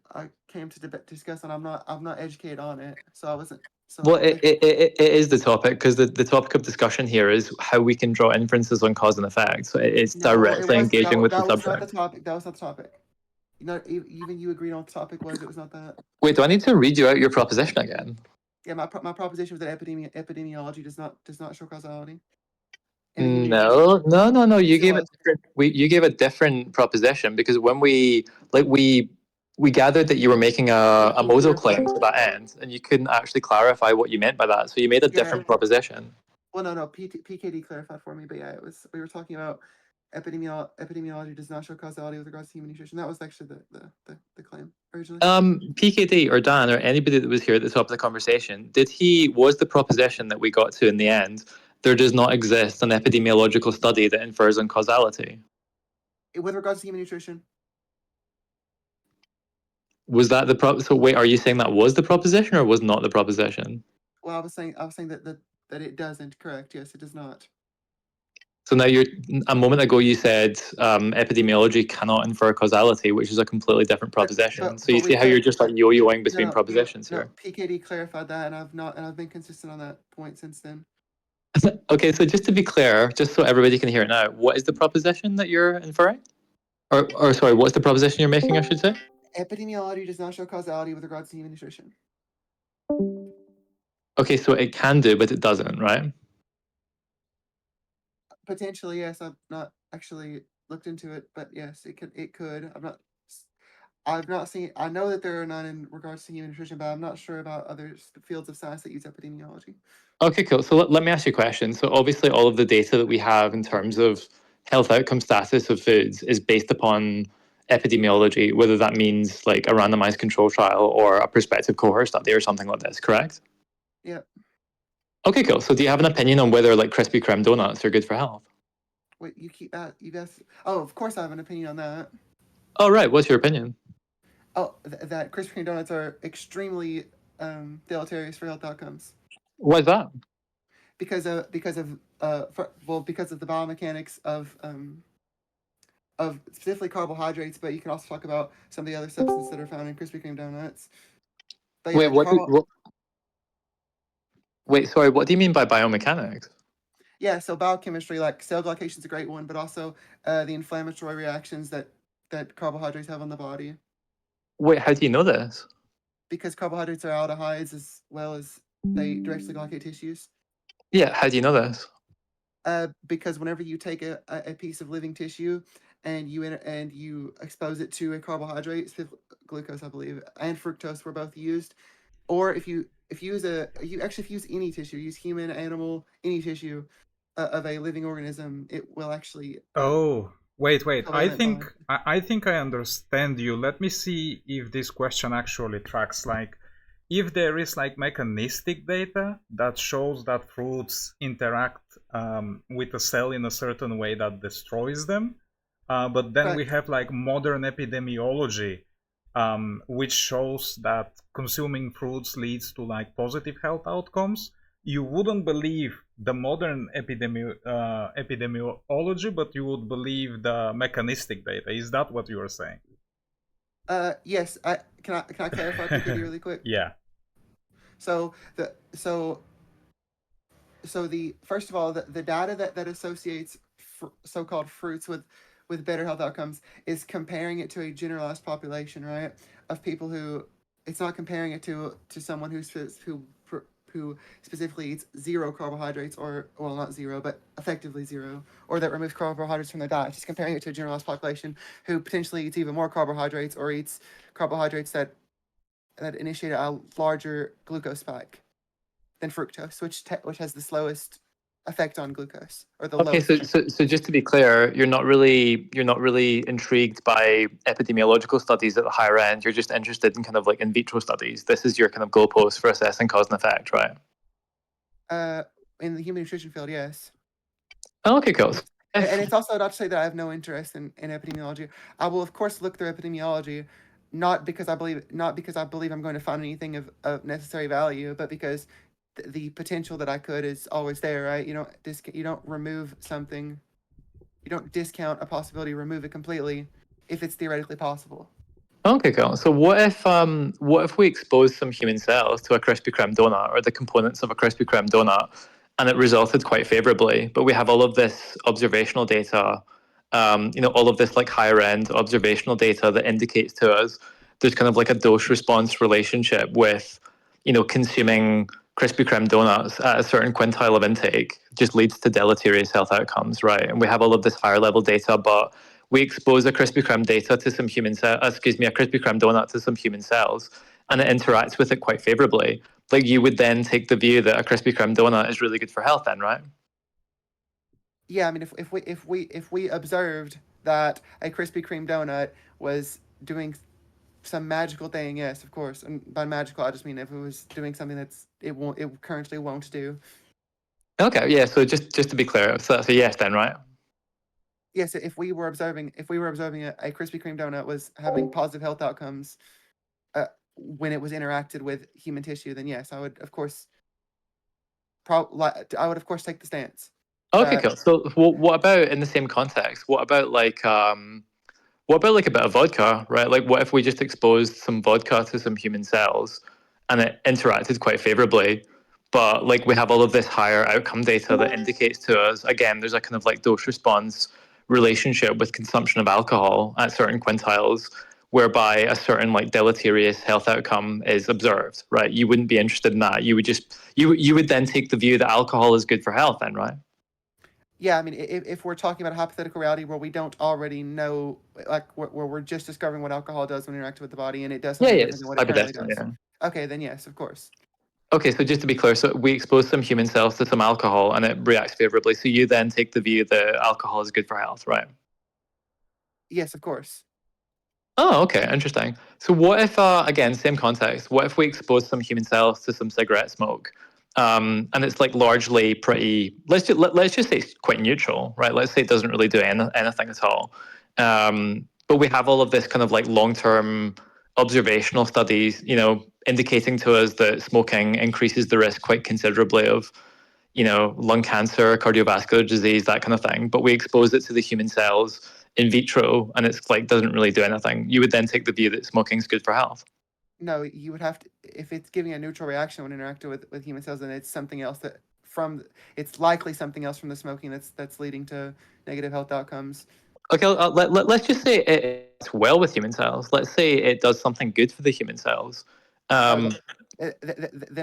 discuss, and I'm not educated on it, so I wasn't. So Well, it is the topic because the topic of discussion here is how we can draw inferences on cause and effect. So it's no, directly engaging with the that was not the subject. topic. That was not the topic. Even you agreed on what the topic was. It was not that. Wait, do I need to read you out your proposition again? Yeah, my proposition was that epidemiology does not show causality. No. Yes, You it gave was. you gave a different proposition because when we gathered that you were making a modal claim to that end, and you couldn't actually clarify what you meant by that. So you made a different proposition. Well, no, PKD clarified for me, but yeah, we were talking about epidemiology does not show causality with regards to human nutrition. That was actually the claim originally. PKD or Dan or anybody that was here at the top of the conversation, was the proposition that we got to in the end, there does not exist an epidemiological study that infers on causality? With regards to human nutrition. Was that so wait, are you saying that was the proposition or was not the proposition? Well, I was saying that it doesn't. Correct. Yes, it does not. So now a moment ago you said epidemiology cannot infer causality, which is a completely different proposition. So you see how you're just like yo-yoing between propositions here. PKD clarified that, and I've been consistent on that point since then. Okay, so just to be clear, just so everybody can hear it now, what is the proposition that you're inferring? Or sorry, what's the proposition you're making, I should say? Epidemiology does not show causality with regards to human nutrition. Okay, so it can do, but it doesn't, right? Potentially, yes. I've not actually looked into it, but yes, it could. I've not seen. I know that there are none in regards to human nutrition, but I'm not sure about other fields of science that use epidemiology. Okay, cool. So let me ask you a question. So obviously, all of the data that we have in terms of health outcome status of foods is based upon epidemiology, whether that means like a randomized control trial or a prospective cohort study or something like this, correct? Yeah. Okay, cool. So do you have an opinion on whether like Krispy Kreme donuts are good for health? Wait, you guys. Oh, of course I have an opinion on that. Oh, right. What's your opinion? Oh, that Krispy Kreme donuts are extremely deleterious for health outcomes. Why is that? Because of the biomechanics of specifically carbohydrates, but you can also talk about some of the other substances that are found in Krispy Kreme donuts. But wait, wait, sorry, what do you mean by biomechanics? Yeah, so biochemistry, like cell glycation is a great one, but also the inflammatory reactions that carbohydrates have on the body. Wait, how do you know this? Because carbohydrates are aldehydes as well as they directly glycate tissues. Yeah, how do you know this? Because whenever you take a piece of living tissue and you expose it to a carbohydrate, glucose, I believe, and fructose were both used, or if you use any tissue, use human, animal, any tissue of a living organism, it will actually. Wait. I think I understand you. Let me see if this question actually tracks. Like, if there is like mechanistic data that shows that fruits interact with a cell in a certain way that destroys them, but then we have like modern epidemiology, which shows that consuming fruits leads to like positive health outcomes. You wouldn't believe the modern epidemiology, but you would believe the mechanistic data. Is that what you are saying? Yes. Can I clarify PKD really quick? Yeah. So first of all, the data that associates so-called fruits with better health outcomes is comparing it to a generalized population, right? Of people who, it's not comparing it to someone who specifically eats zero carbohydrates, or, well, not zero, but effectively zero, or that removes carbohydrates from their diet. It's just comparing it to a generalized population who potentially eats even more carbohydrates, or eats carbohydrates that initiate a larger glucose spike than fructose, which has the slowest effect on glucose, or the lowest. So just to be clear, you're not really intrigued by epidemiological studies at the higher end. You're just interested in kind of like in vitro studies. This is your kind of goalpost for assessing cause and effect, right? In the human nutrition field, yes. Oh, okay, cool. And it's also not to say that I have no interest in epidemiology. I will of course look through epidemiology, not because I believe I'm going to find anything of necessary value, but because the potential that I could is always there, right? You don't remove something, you don't discount a possibility, remove it completely if it's theoretically possible. Okay, cool. So what if we expose some human cells to a Krispy Kreme donut or the components of a Krispy Kreme donut, and it resulted quite favorably, but we have all of this observational data, all of this like higher end observational data that indicates to us there's kind of like a dose response relationship with, consuming Krispy Kreme donuts at a certain quintile of intake just leads to deleterious health outcomes, right? And we have all of this higher level data, but we expose a Krispy Kreme data to some human a Krispy Kreme donut to some human cells, and it interacts with it quite favorably. Like, you would then take the view that a Krispy Kreme donut is really good for health then, right? Yeah, I mean, if we observed that a Krispy Kreme donut was doing some magical thing, yes, of course. And by magical, I just mean if it was doing something it currently won't do. Okay, yeah. So just to be clear, so that's a yes then, right? Yes, if we were observing a Krispy Kreme donut was having positive health outcomes when it was interacted with human tissue, then yes, I would of course take the stance. Okay, cool. So what about in the same context? What about like a bit of vodka, right? Like what if we just exposed some vodka to some human cells and it interacted quite favorably, but like we have all of this higher outcome data that indicates to us, again, there's a kind of like dose response relationship with consumption of alcohol at certain quintiles whereby a certain like deleterious health outcome is observed, right? You wouldn't be interested in that. You would just you would then take the view that alcohol is good for health then, right? Yeah, I mean, if we're talking about a hypothetical reality where we don't already know, like where we're just discovering what alcohol does when interacting with the body, and it does something different than what it currently does. Yeah. Okay, then yes, of course. Okay, so just to be clear, so we expose some human cells to some alcohol and it reacts favorably. So you then take the view that alcohol is good for health, right? Yes, of course. Oh, okay, interesting. So what if, again, same context, what if we expose some human cells to some cigarette smoke? And it's like largely pretty, let's just say it's quite neutral, right? Let's say it doesn't really do anything at all. But we have all of this kind of like long-term observational studies, indicating to us that smoking increases the risk quite considerably of, lung cancer, cardiovascular disease, that kind of thing. But we expose it to the human cells in vitro and it's like doesn't really do anything. You would then take the view that smoking is good for health. No, you would have to, if it's giving a neutral reaction when interacting with human cells, then it's something else it's likely something else from the smoking that's leading to negative health outcomes. Okay, let's just say it's well with human cells. Let's say it does something good for the human cells. Then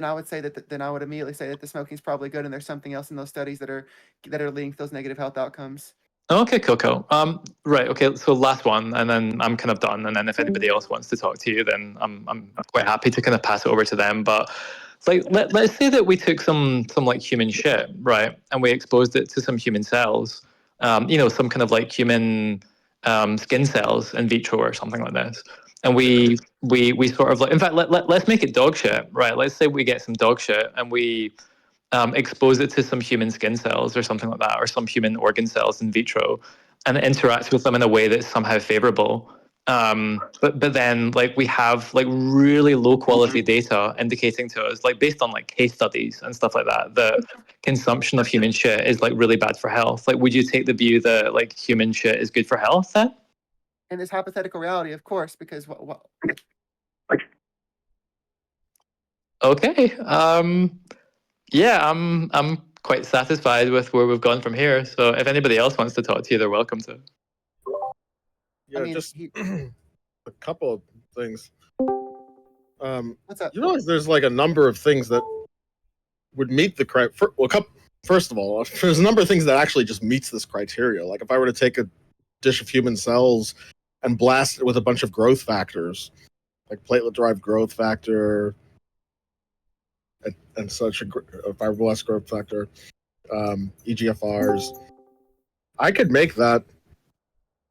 I would say then I would immediately say that the smoking is probably good, and there's something else in those studies that are leading to those negative health outcomes. Okay, cool. Right. Okay. So last one, and then I'm kind of done. And then if anybody else wants to talk to you, then I'm quite happy to kind of pass it over to them. But like, let's say that we took some like human shit, right, and we exposed it to some human cells, some kind of like human skin cells in vitro or something like this, and we sort of like, in fact, let's make it dog shit, right? Let's say we get some dog shit and we expose it to some human skin cells or something like that, or some human organ cells in vitro, and it interacts with them in a way that's somehow favorable. But then like we have like really low quality data indicating to us, like based on like case studies and stuff like that, that consumption of human shit is like really bad for health. Like, would you take the view that like human shit is good for health then? In this hypothetical reality, of course, because what? Okay. Yeah, I'm quite satisfied with where we've gone from here. So if anybody else wants to talk to you, they're welcome to. Yeah, just a couple of things. What's up? You realize there's like a number of things that would meet the criteria. First of all, there's a number of things that actually just meets this criteria. Like if I were to take a dish of human cells and blast it with a bunch of growth factors, like platelet-derived growth factor, and such a fibroblast growth factor, EGFRs. I could make that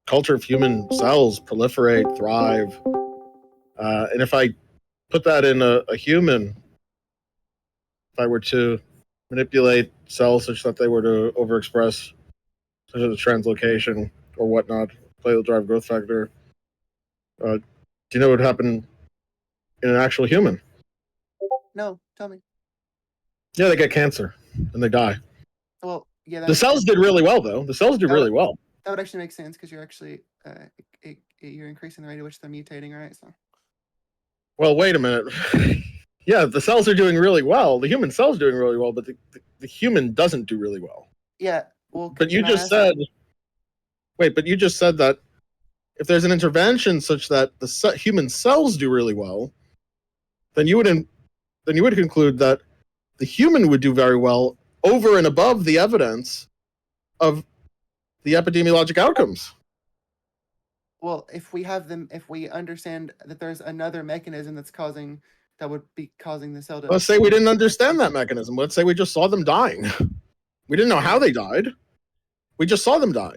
culture of human cells proliferate, thrive, and if I put that in a human, if I were to manipulate cells such that they were to overexpress such as a translocation or whatnot, platelet-derived growth factor, do you know what would happen in an actual human? No, tell me. Yeah, they get cancer and they die. Well, yeah. The cells did really well, though. The cells did really well. That would actually make sense because you're actually you're increasing the rate at which they're mutating, right? So. Well, wait a minute. Yeah, the cells are doing really well. The human cell's doing really well, but the human doesn't do really well. Yeah. Well, but you just said. Wait, but you just said that if there's an intervention such that the human cells do really well, then you would conclude that the human would do very well over and above the evidence of the epidemiologic outcomes. Well, if we understand that there's another mechanism that would be causing the cell death. Let's say we didn't understand that mechanism. Let's say we just saw them dying. We didn't know how they died. We just saw them die.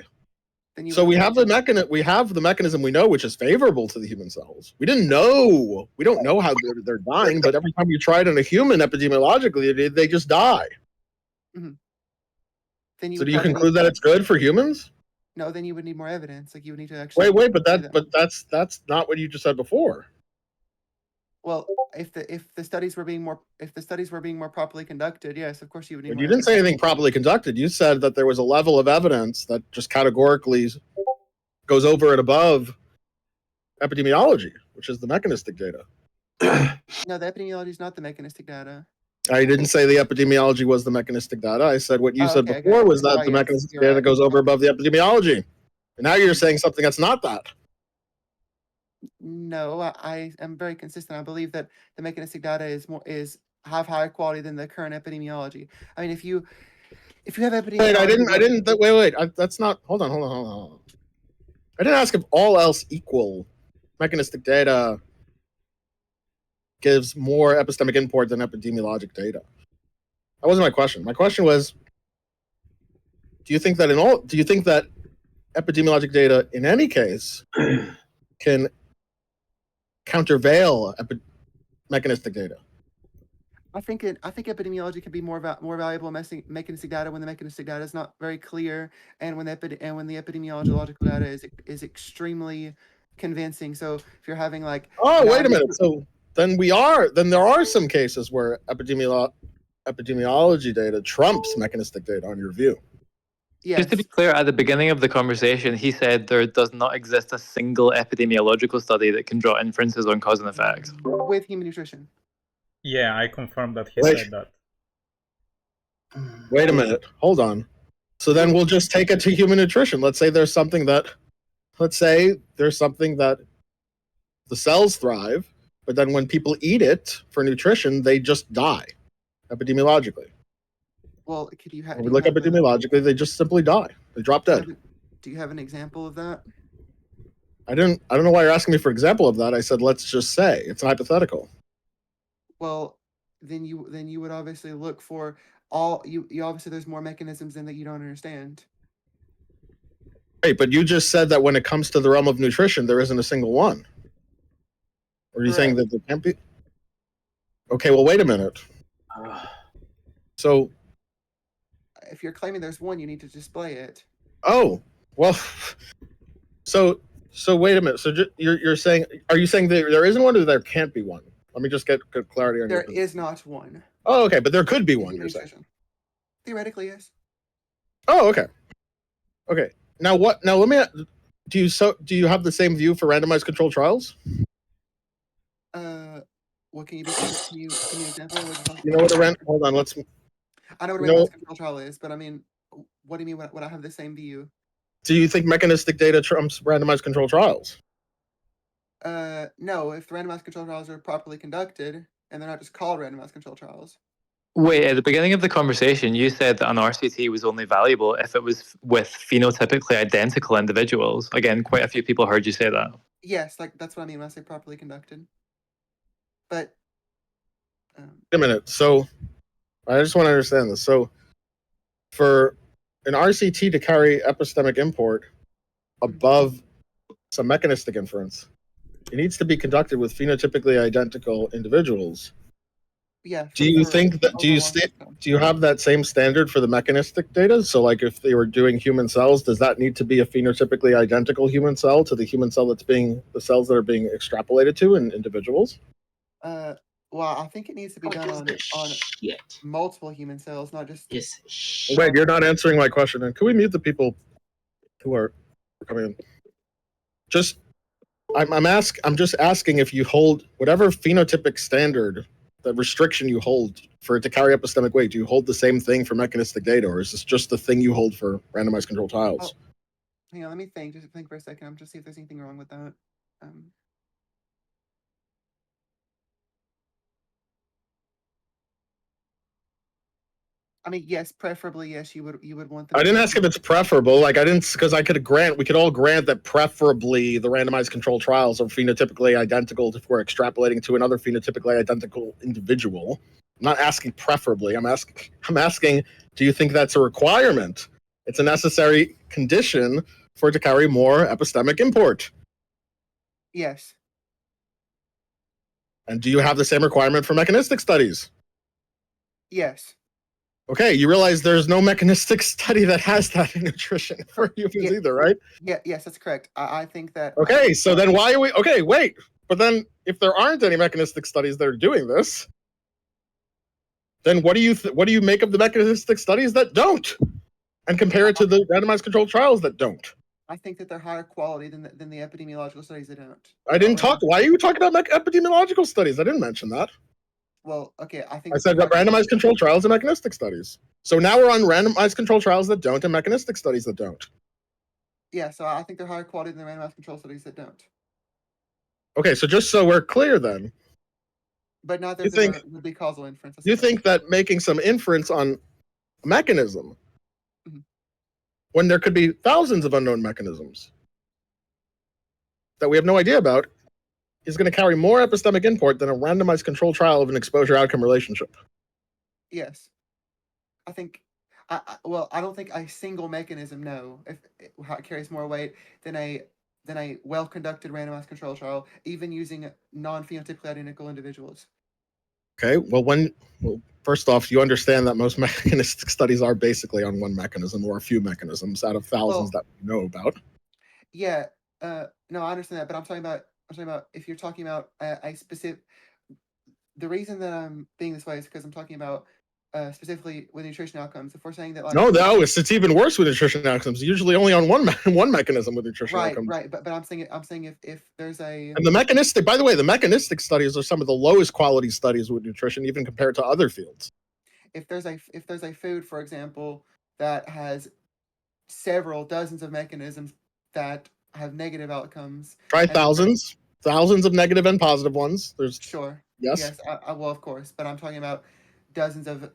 Then you So would we have the mechanism we know, which is favorable to the human cells. We don't know how they're dying, but every time you try it in a human epidemiologically, they just die. Then So would do you probably conclude that it's good for humans? No, then you would need more evidence. Like you would need to actually. Wait, but do that. that's not what you just said before. Well, if the studies were being more properly conducted, yes, of course you would need. But more you didn't say anything properly conducted. You said that there was a level of evidence that just categorically goes over and above epidemiology, which is the mechanistic data. No, the epidemiology is not the mechanistic data. I didn't say the epidemiology was the mechanistic data. I said what you said Okay, before okay. was that Oh, the yes, mechanistic you're data right. goes over above the epidemiology. And now you're saying something that's not that. No, I am very consistent. I believe that the mechanistic data have higher quality than the current epidemiology. I mean, if you have epidemiology, That's not. Hold on. I didn't ask if all else equal, mechanistic data gives more epistemic import than epidemiologic data. That wasn't my question. My question was, do you think that epidemiologic data in any case can countervail mechanistic data? I think epidemiology can be more valuable in mechanistic data when the mechanistic data is not very clear, and when the epidemiological data is extremely convincing. So if you're having like, wait a minute. So then there are some cases where epidemiology data trumps mechanistic data on your view. yes, Just to be clear, at the beginning of the conversation, he said there does not exist a single epidemiological study that can draw inferences on cause and effect. with human nutrition. Yeah, I confirm that he Wait. said that. Wait a minute. Hold on. So then we'll just take it to human nutrition. Let's say there's something that the cells thrive, but then when people eat it for nutrition, they just die epidemiologically. Well, could you have? When we look epidemiologically, they just simply die. They drop dead. Do you have an example of that? I don't know why you're asking me for example of that. I said let's just say it's an hypothetical. Well, then you would obviously look for you obviously there's more mechanisms in that you don't understand. Right, but you just said that when it comes to the realm of nutrition, there isn't a single one. Or are you saying that there can't be? Okay, well, wait a minute. So, if you're claiming there's one, you need to display it. Oh, well, so wait a minute. So you're saying, are you saying there isn't one or there can't be one? Let me just get good clarity on There is not one. Oh, okay, but there could be one, you're saying. Theoretically, yes. Oh, okay. Okay. Now what? Now let me. Do you have the same view for randomized controlled trials? What can you example? You know what hold on. Let's. I know what a randomized controlled trial is, but I mean, what do you mean? Would I have the same view? Do you think mechanistic data trumps randomized controlled trials? No. If the randomized controlled trials are properly conducted and they're not just called randomized controlled trials. Wait, at the beginning of the conversation, you said that an RCT was only valuable if it was with phenotypically identical individuals. Again, quite a few people heard you say that. Yes, like that's what I mean when I say properly conducted. But wait a minute. So I just want to understand this. So for an RCT to carry epistemic import above some mechanistic inference, it needs to be conducted with phenotypically identical individuals. Yeah. Do you think that do you have that same standard for the mechanistic data? So like if they were doing human cells, does that need to be a phenotypically identical human cell to the human cell that's being the cells that are being extrapolated to in individuals? Well, I think it needs to be done on multiple human cells, not just Wait, you're not answering my question. And can we mute the people who are coming in? I'm just asking if you hold whatever phenotypic standard, the restriction you hold for it to carry epistemic weight, do you hold the same thing for mechanistic data, or is this just the thing you hold for randomized controlled trials? Oh, hang on, let me think. Just think for a second. I'm just see if there's anything wrong with that. I mean, yes, preferably, yes, you would want them. I didn't ask if it's preferable. Like I didn't, because we could all grant that preferably the randomized controlled trials are phenotypically identical if we're extrapolating to another phenotypically identical individual. I'm not asking preferably. I'm asking, do you think that's a requirement It's a necessary condition for it to carry more epistemic import. Yes. And do you have the same requirement for mechanistic studies? Yes. Okay, you realize there's no mechanistic study that has that in nutrition for humans either, right? Yeah. Yes, that's correct. I think that. Okay, so then why are we? Okay, wait. But then, if there aren't any mechanistic studies that are doing this, then what do you make of the mechanistic studies that don't, and compare it to the randomized controlled trials that don't? I think that they're higher quality than the epidemiological studies that don't. I didn't talk. Why are you talking about epidemiological studies? I didn't mention that. Well, okay, I think I said randomized controlled trials and mechanistic studies. So now we're on randomized controlled trials that don't and mechanistic studies that don't. Yeah, so I think they're higher quality than the randomized control studies that don't. Okay, so just so we're clear then, But neither You of them think- would be causal inference. you think that making some inference on a mechanism Mhm. when there could be thousands of unknown mechanisms that we have no idea about is going to carry more epistemic import than a randomized controlled trial of an exposure outcome relationship? Yes. I think, I don't think a single mechanism, no, if it carries more weight than a well-conducted randomized control trial, even using non-phenotypically identical individuals. Okay, well, first off, you understand that most mechanistic studies are basically on one mechanism or a few mechanisms out of thousands that we know about. Yeah, no, I understand that, but I'm talking about if you're talking about a specific. The reason that I'm being this way is because I'm talking about specifically with nutrition outcomes. If we're saying that, like, No, it's even worse with nutrition outcomes. Usually only on one mechanism with nutrition outcomes. right, but I'm saying if there's a And the mechanistic, by the way, the mechanistic studies are some of the lowest quality studies with nutrition, even compared to other fields. if there's a food, for example, that has several dozens of mechanisms that have negative outcomes. Try and thousands of negative and positive ones. There's Sure. yes. I will, of course, but I'm talking about dozens of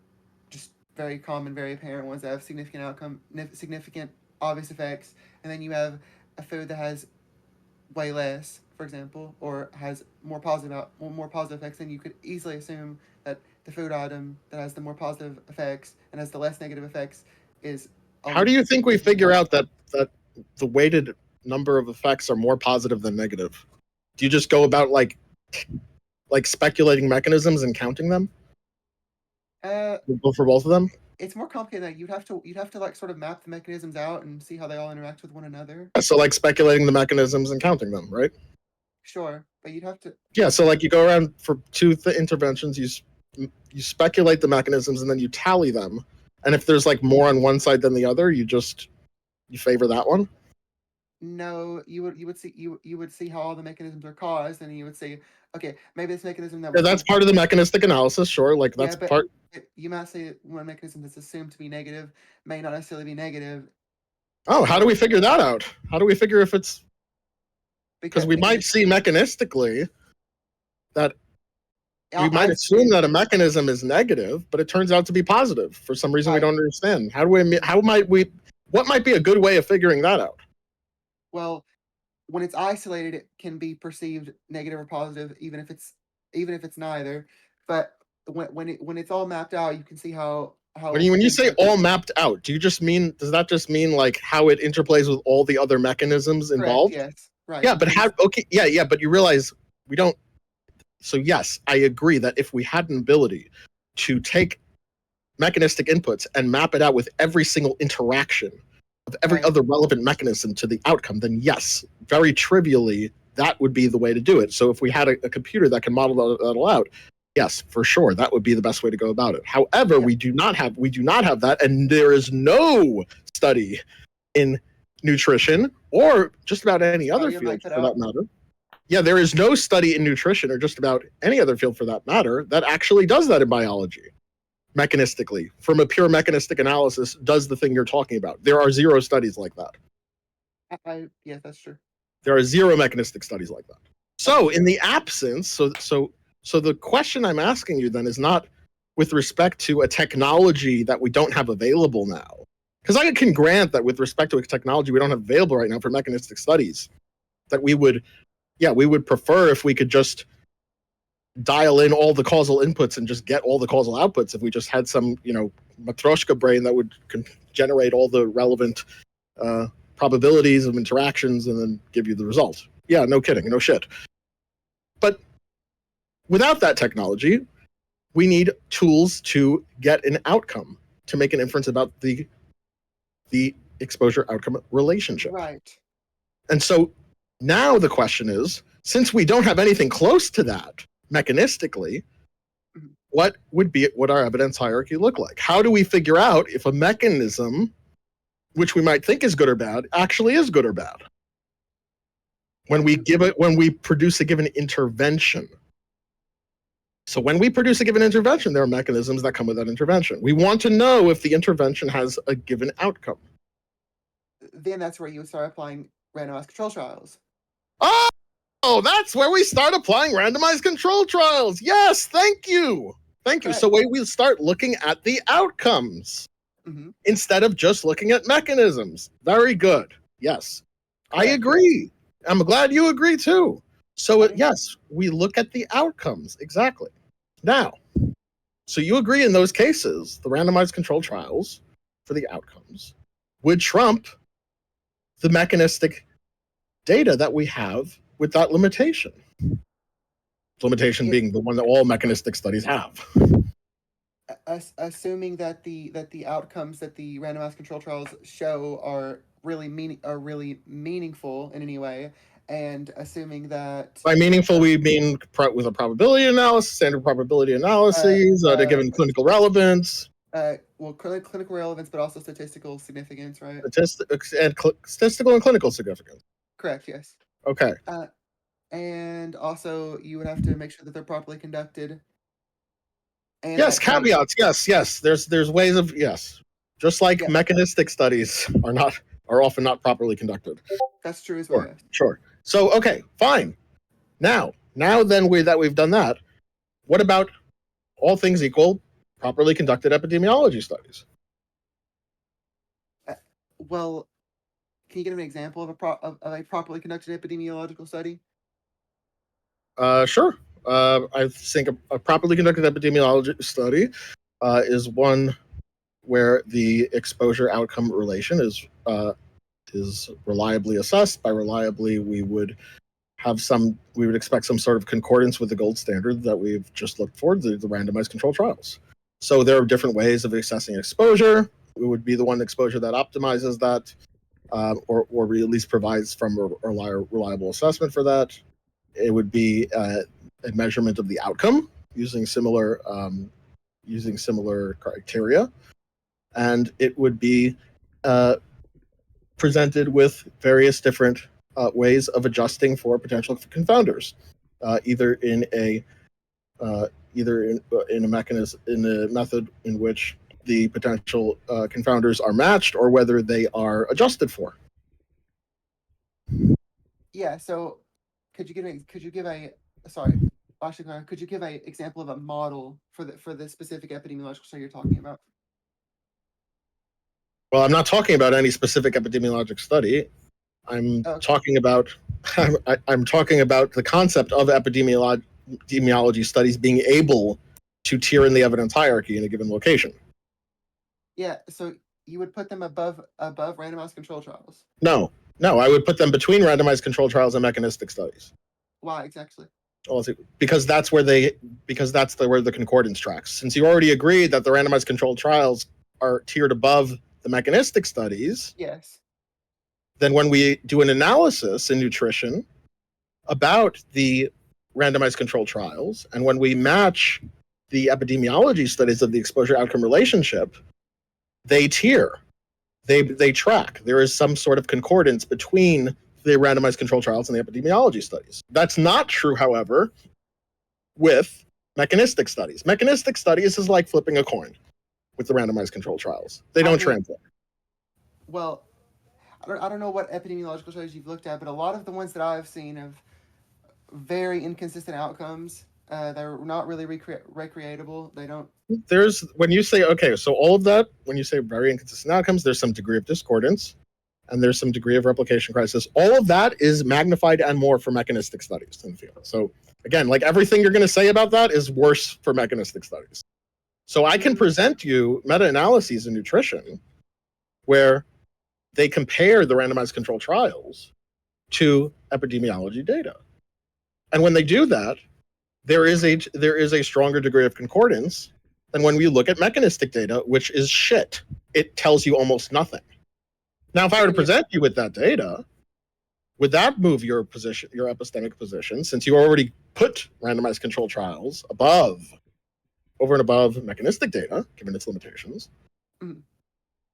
just very common, very apparent ones that have significant obvious effects, and then you have a food that has way less, for example, or has more positive effects. Then you could easily assume that the food item that has the more positive effects and has the less negative effects is. How do you think we figure out that the weighted number of effects are more positive than negative? Do you just go about like speculating mechanisms and counting them? For both of them? It's more complicated than that. You'd have to like sort of map the mechanisms out and see how they all interact with one another. So like speculating the mechanisms and counting them, right? Sure, but you'd have to. Yeah, so like you go around for two interventions, you speculate the mechanisms and then you tally them. And if there's like more on one side than the other, you favor that one. No, you would see how all the mechanisms are caused, and you would say, okay, maybe this mechanism that. Yeah, that's part of the mechanistic analysis, sure. Like that's part. You might say one mechanism that's assumed to be negative may not necessarily be negative. Oh, how do we figure that out? How do we figure if it's? Because we might see mechanistically that we might assume that a mechanism is negative, but it turns out to be positive for some reason we don't understand. What might be a good way of figuring that out? Well, when it's isolated, it can be perceived negative or positive, even if it's neither. But when it's all mapped out, you can see how. When you say all mapped out, does that just mean like how it interplays with all the other mechanisms involved? Correct, yes. Right. Yeah, but but you realize we don't. So yes, I agree that if we had an ability to take mechanistic inputs and map it out with every single interaction of every other relevant mechanism to the outcome, then yes, very trivially, that would be the way to do it. So if we had a computer that can model that all out, yes, for sure, that would be the best way to go about it. However, we do not have that, and there is no study in nutrition or just about any other field for that matter. Yeah, there is no study in nutrition or just about any other field for that matter that actually does that in biology. Mechanistically, from a pure mechanistic analysis, does the thing you're talking about. There are zero studies like that. Yes, that's true. There are zero mechanistic studies like that. So in the absence, so the question I'm asking you then is not with respect to a technology that we don't have available now. Because I can grant that with respect to a technology we don't have available right now for mechanistic studies, that we would prefer if we could just dial in all the causal inputs and just get all the causal outputs if we just had some, Matryoshka brain that would generate all the relevant probabilities of interactions and then give you the result. Yeah, no kidding, no shit. But without that technology, we need tools to get an outcome, to make an inference about the exposure-outcome relationship. Right. And so now the question is, since we don't have anything close to that mechanistically, what would our evidence hierarchy look like? How do we figure out if a mechanism, which we might think is good or bad, actually is good or bad? When we produce a given intervention. So when we produce a given intervention, there are mechanisms that come with that intervention. We want to know if the intervention has a given outcome. Then that's where you would start applying randomized control trials. Oh, that's where we start applying randomized control trials. Yes, thank you. Thank you. Correct. So we start looking at the outcomes instead of just looking at mechanisms. Very good. Yes, I agree. I'm glad you agree too. So yes, we look at the outcomes. Exactly. Now, so you agree in those cases, the randomized control trials for the outcomes would trump the mechanistic data that we have with that limitation. Limitation being the one that all mechanistic studies have. Assuming that the outcomes that the randomized control trials show are really meaningful in any way, and assuming that by meaningful we mean with a probability analysis, standard probability analyses, to given clinical relevance. Clinical relevance, but also statistical significance, right? Statistical and clinical significance. Correct. Yes. Okay. And also, you would have to make sure that they're properly conducted. And yes, caveats. Yes. There's ways of just like mechanistic studies are often not properly conducted. That's true as well. Sure. So okay, fine. Now then we've done that. What about all things equal, properly conducted epidemiology studies? Well, can you give an example of a properly conducted epidemiological study? Sure. I think a properly conducted epidemiology study is one where the exposure outcome relation is reliably assessed. By reliably, we would expect some sort of concordance with the gold standard that we've just looked for, the randomized control trials. So there are different ways of assessing exposure. It would be the one exposure that optimizes that, or at least provides from a reliable assessment for that. It would be a measurement of the outcome using similar criteria, and it would be presented with various different ways of adjusting for potential confounders, either in a method in which the potential confounders are matched, or whether they are adjusted for. Yeah. So, could you give an example of a model for the specific epidemiological study you're talking about? Well, I'm not talking about any specific epidemiologic study. I'm talking about the concept of epidemiology studies being able to tier in the evidence hierarchy in a given location. Yeah, so you would put them above randomized control trials. No, I would put them between randomized control trials and mechanistic studies. Why exactly? Well, because that's where the concordance tracks. Since you already agreed that the randomized controlled trials are tiered above the mechanistic studies. Yes. Then when we do an analysis in nutrition about the randomized controlled trials, and when we match the epidemiology studies of the exposure outcome relationship, they tier, they track. There is some sort of concordance between the randomized controlled trials and the epidemiology studies. That's not true, however, with mechanistic studies. Mechanistic studies is like flipping a coin with the randomized controlled trials. They don't translate. Well, I don't know what epidemiological studies you've looked at, but a lot of the ones that I've seen have very inconsistent outcomes. They're not really recreatable. They don't. When you say, so all of that, when you say very inconsistent outcomes, there's some degree of discordance and there's some degree of replication crisis. All of that is magnified and more for mechanistic studies in the field. So Again, like everything you're going to say about that is worse for mechanistic studies. So I can present you meta-analyses in nutrition where they compare the randomized control trials to epidemiology data. And when they do that, there is a stronger degree of concordance than when we look at mechanistic data, which is shit. It tells you almost nothing. Now, if I were to present you with that data, would that move your position, your epistemic position, since you already put randomized control trials over and above mechanistic data, given its limitations? Mm.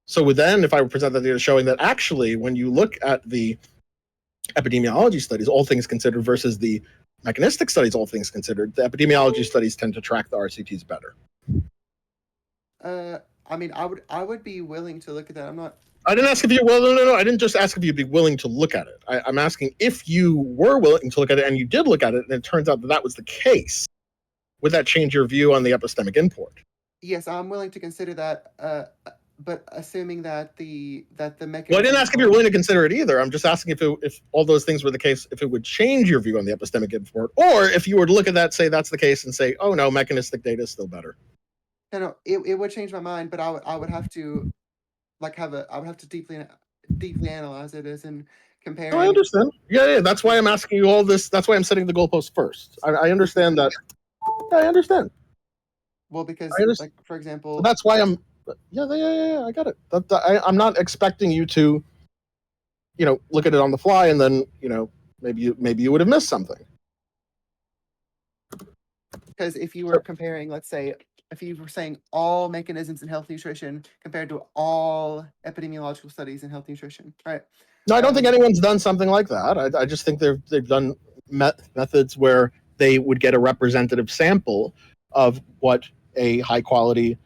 So then, if I would present that data showing that actually, when you look at the epidemiology studies, all things considered, versus the mechanistic studies, all things considered, the epidemiology studies tend to track the RCTs better. I mean, I would be willing to look at that. I'm not. I didn't ask if you. Well, no. I didn't just ask if you'd be willing to look at it. I'm asking if you were willing to look at it, and you did look at it, and it turns out that that was the case. Would that change your view on the epistemic import? Yes, I'm willing to consider that. But assuming that the mechanism. Well, I didn't ask if you're willing to consider it either. I'm just asking if all those things were the case, if it would change your view on the epistemic import, or if you were to look at that, say that's the case, and say, oh no, mechanistic data is still better. No, it would change my mind, but I would have to I would have to deeply analyze it as in comparing. Oh, I understand. Yeah. That's why I'm asking you all this. That's why I'm setting the goalpost first. I understand that. Yeah, I understand. Well, because like for example, that's why I'm. Yeah. I got it. I'm not expecting you to, look at it on the fly and then, maybe you would have missed something. Because if you were comparing, let's say, if you were saying all mechanisms in health nutrition compared to all epidemiological studies in health nutrition, right? No, I don't think anyone's done something like that. I just think they've done methods where they would get a representative sample of what a high quality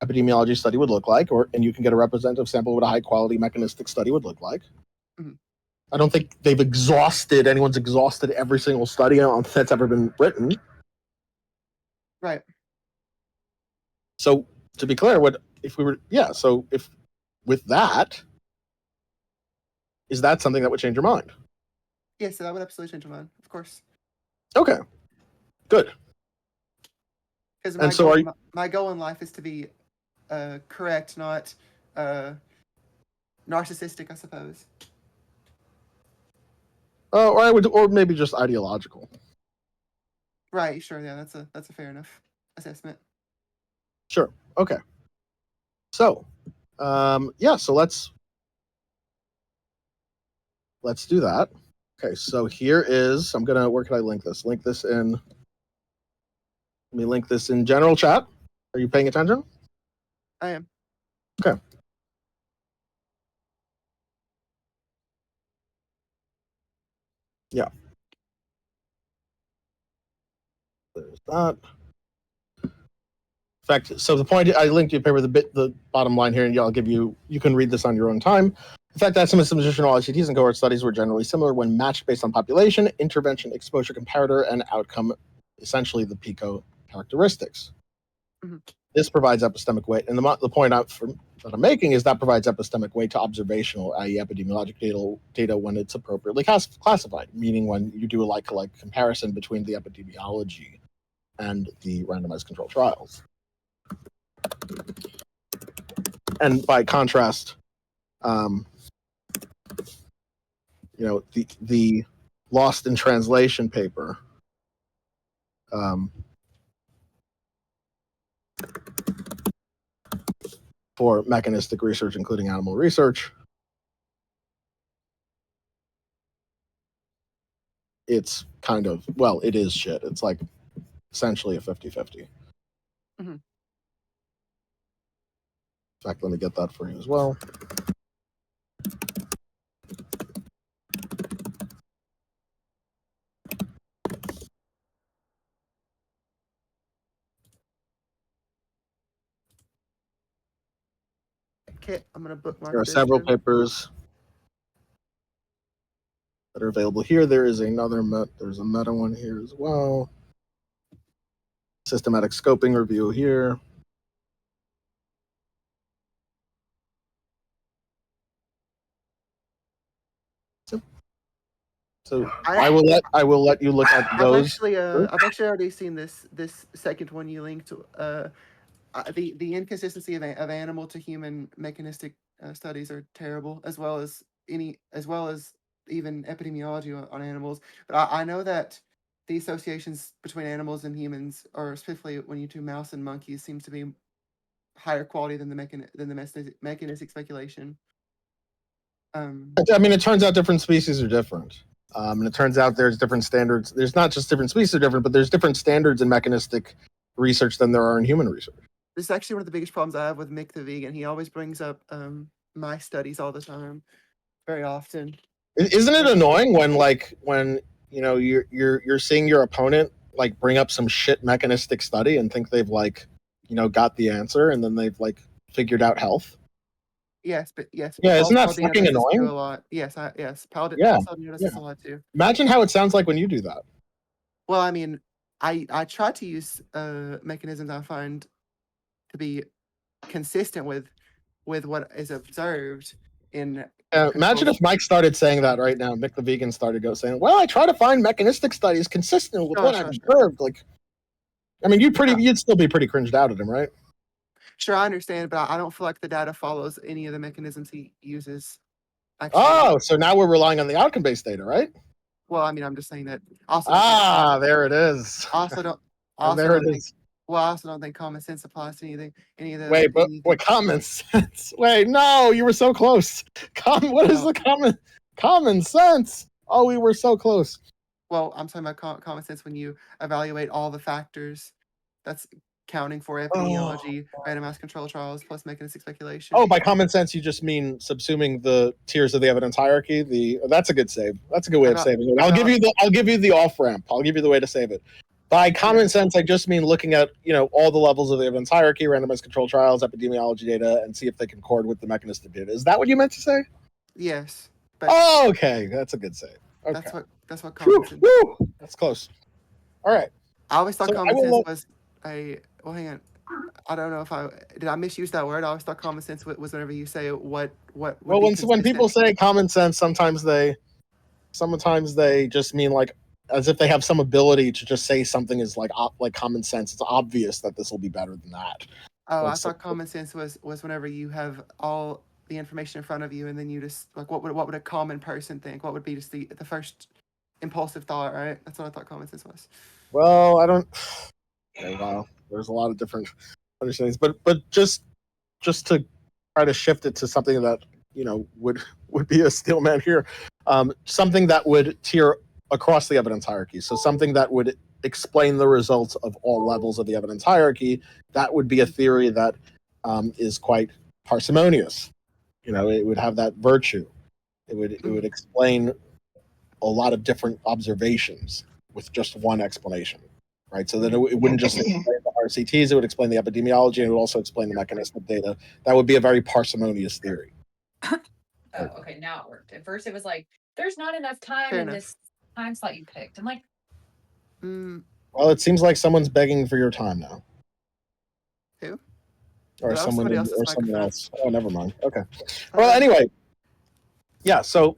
epidemiology study would look like, and you can get a representative sample of what a high quality mechanistic study would look like. Mm-hmm. I don't think anyone's exhausted every single study that's ever been written. Right. So to be clear, if with that, is that something that would change your mind? Yes, that would absolutely change my mind, of course. Okay, good. Because my goal in life is to be correct, not narcissistic, I suppose. Or maybe just ideological. Right. Sure. Yeah. That's a fair enough assessment. Sure. Okay. So, so let's do that. Okay. So here is, where can I link this? Let me link this in general chat. Are you paying attention? I am. Okay. Yeah. There's that. In fact, so the point I linked you a paper, the bottom line here, and I'll give you can read this on your own time. In fact, estimates of nutritional RCTs and cohort studies were generally similar when matched based on population, intervention, exposure comparator, and outcome, essentially the PICO characteristics. Mm-hmm. This provides epistemic weight, and the point that I'm making is that provides epistemic weight to observational, i.e. epidemiologic data when it's appropriately classified, meaning when you do a like-to-like comparison between the epidemiology and the randomized control trials. And by contrast, the lost in translation paper for mechanistic research, including animal research, it's kind of, it is shit. It's like essentially a 50-50. Mm-hmm. In fact, let me get that for you as well. Okay, I'm going to bookmark. There are several papers that are available here. There is there's a meta one here as well. Systematic scoping review here. So I will let you look at those. I've actually already seen this second one you linked to. The inconsistency of animal to human mechanistic studies are terrible, as well as even epidemiology on animals. But I know that the associations between animals and humans, or specifically when you do mouse and monkeys, seems to be higher quality than the mechanistic speculation. I mean, it turns out different species are different. And it turns out there's different standards. There's not just different species are different, but there's different standards in mechanistic research than there are in human research. This is actually one of the biggest problems I have with Mick the Vegan. He always brings up my studies all the time, very often. Isn't it annoying when you know you're seeing your opponent like bring up some shit mechanistic study and think they've got the answer, and then they've figured out health? Yes, but yes. Yeah, isn't that fucking annoying? A lot. Yes, Paladin does this a lot too. Imagine how it sounds like when you do that. Well, I mean, I try to use mechanisms I find to be consistent with what is observed in. Imagine if Mike started saying that right now. Mick the Vegan started saying, "Well, I try to find mechanistic studies consistent with what I've observed." I mean, you'd still be pretty cringed out at him, right? Sure, I understand, but I don't feel like the data follows any of the mechanisms he uses. Actually. Oh, so now we're relying on the outcome-based data, right? Well, I mean, I'm just saying that. Also, there it is. Also, don't. Also, there it is. Well, I also don't think common sense applies to any of the. Wait, but what common sense? Wait, no, you were so close. What is the common sense? Oh, we were so close. Well, I'm talking about common sense when you evaluate all the factors. That's counting for epidemiology, randomized control trials, plus mechanistic speculation. Oh, by common sense, you just mean subsuming the tiers of the evidence hierarchy. That's a good save. That's a good way of saving it. I'll give you the off ramp. I'll give you the way to save it. By common sense, I just mean looking at all the levels of the evidence hierarchy, randomized control trials, epidemiology data, and see if they concord with the mechanistic data. Is that what you meant to say? Yes. Oh, okay, that's a good save. Okay. That's what common sense. Woo! That's close. All right. I always thought common sense was a. Well, hang on. I don't know if I misuse that word. I always thought common sense was whenever you say what. Well, when people say common sense, sometimes they just mean as if they have some ability to just say something is like common sense. It's obvious that this will be better than that. Oh, I thought common sense was whenever you have all the information in front of you, and then you just what would a common person think? What would be just the first impulsive thought, right? That's what I thought common sense was. Well, I don't. Okay, wow. There's a lot of different understandings, but just to try to shift it to something that would be a steel man here, something that would tier across the evidence hierarchy. So something that would explain the results of all levels of the evidence hierarchy. That would be a theory that is quite parsimonious. It would have that virtue. It would explain a lot of different observations with just one explanation. Right, so that it wouldn't just explain the RCTs, it would explain the epidemiology, and it would also explain the mechanistic data. That would be a very parsimonious theory. Oh, okay, now it worked. At first, it was like, there's not enough time in this time slot you picked. I'm like, Well, it seems like someone's begging for your time now. Who? Or someone else. Oh, never mind. Okay. Well, anyway, yeah. So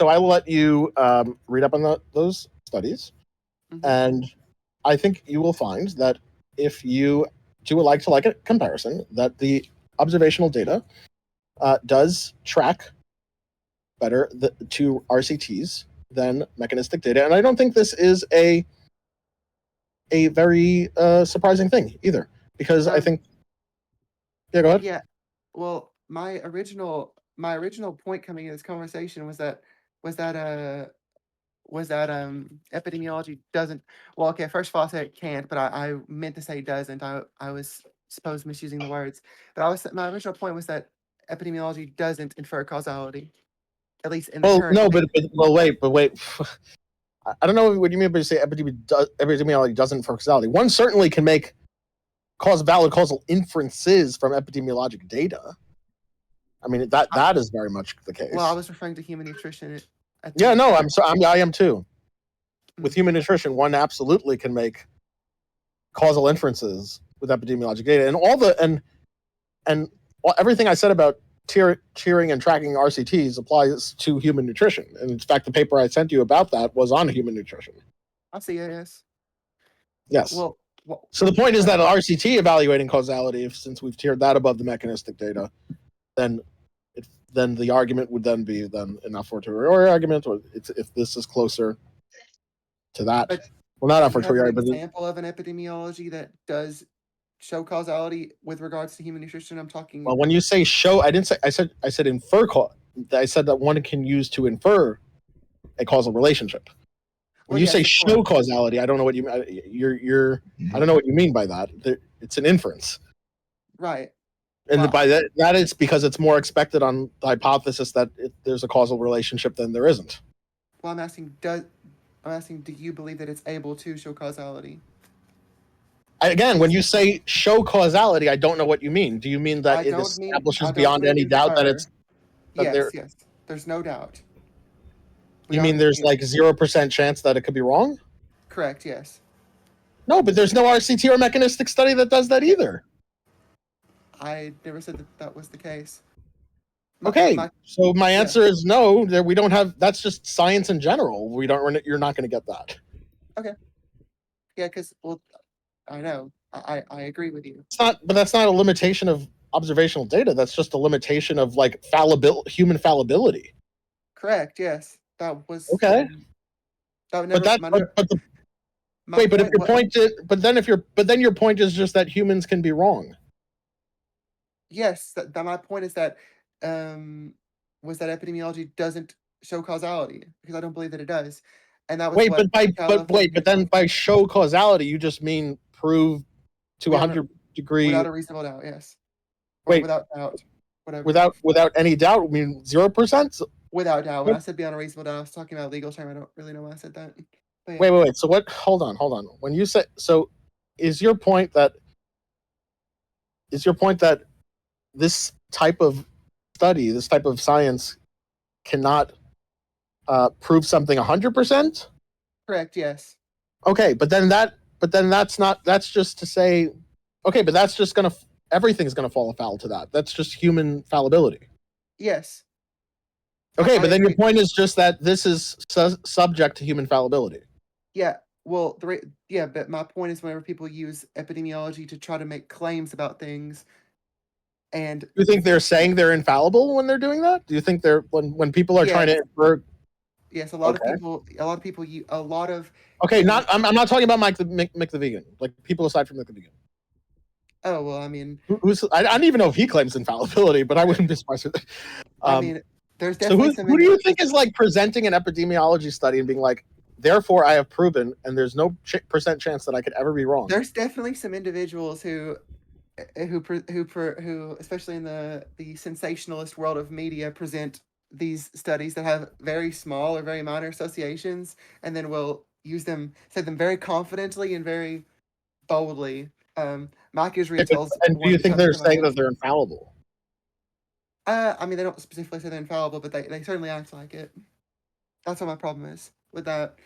I will let you read up on those studies, and I think you will find that if you do a like-to-like comparison, that the observational data does track better to RCTs than mechanistic data. And I don't think this is a very surprising thing either, because I think... Yeah, go ahead. Yeah, well, my original point coming in this conversation was that epidemiology doesn't. Well, okay. First of all, I said it can't, but I meant to say doesn't. I was supposed misusing the words, but my original point was that epidemiology doesn't infer causality, at least in the current. No, but wait. I don't know what you mean by you say epidemiology doesn't infer causality. One certainly can make valid causal inferences from epidemiologic data. I mean that is very much the case. Well, I was referring to human nutrition. Yeah, no, I am too. With human nutrition, one absolutely can make causal inferences with epidemiologic data, and everything I said about tiering and tracking RCTs applies to human nutrition. And in fact, the paper I sent you about that was on human nutrition. I see. Yes. Yes. Well, so the point is that RCT evaluating causality, since we've tiered that above the mechanistic data, then the argument would then be an a fortiori argument, or if this is closer to that. But well, not a do you have fortiori, an but example of an epidemiology that does show causality with regards to human nutrition. I'm talking. Well, when you say show, I didn't say. I said infer. I said that one can use to infer a causal relationship. When you say show causality, I don't know what you you're. I don't know what you mean by that. It's an inference, right? And by that it's because it's more expected on the hypothesis that there's a causal relationship than there isn't. Well, I'm asking, do you believe that it's able to show causality? Again, when you say show causality, I don't know what you mean. Do you mean that it establishes beyond any doubt that it's... Yes. There's no doubt. You mean there's like 0% chance that it could be wrong? Correct, yes. No, but there's no RCT or mechanistic study that does that either. I never said that was the case. Okay, so my answer is no. We don't have. That's just science in general. We don't. You're not going to get that. Okay. Yeah, because I know. I agree with you. It's not, but that's not a limitation of observational data. That's just a limitation of like human fallibility. Correct. Yes, that was okay. But if your point is, but then your point is just that humans can be wrong. Yes, that my point is that was that epidemiology doesn't show causality, because I don't believe that it does, and that was but then by show causality you just mean prove to 100 degree without a reasonable doubt. Yes. Without doubt. Whatever. Without any doubt. I mean 0%. Without doubt. When I said beyond a reasonable doubt, I was talking about a legal term. I don't really know why I said that. Yeah. Wait. So what? Hold on. When you say so, is your point that this type of study, this type of science, cannot prove something 100%? Correct. Yes. Okay, but then that's not. That's just to say, okay, but that's just everything's gonna fall afoul to that. That's just human fallibility. Yes. Okay, but then your point is just that this is subject to human fallibility. Yeah. Well, but my point is whenever people use epidemiology to try to make claims about things. And you think they're saying they're infallible when they're doing that? Do you think they're when people are trying to infer? Yes, a lot of people. Okay, I'm not talking about Mick the Vegan. Like people aside from Mick the Vegan. Oh well, I mean, I don't even know if he claims infallibility, but I wouldn't be surprised. I mean, there's definitely who do you think is like presenting an epidemiology study and being like, therefore I have proven, and there's no percent chance that I could ever be wrong? There's definitely some individuals who, especially in the sensationalist world of media, present these studies that have very small or very minor associations, and then will say them very confidently and very boldly. Mike Israel tells. And do you think they're saying that they're infallible? I mean, they don't specifically say they're infallible, but they certainly act like it. That's what my problem is with that.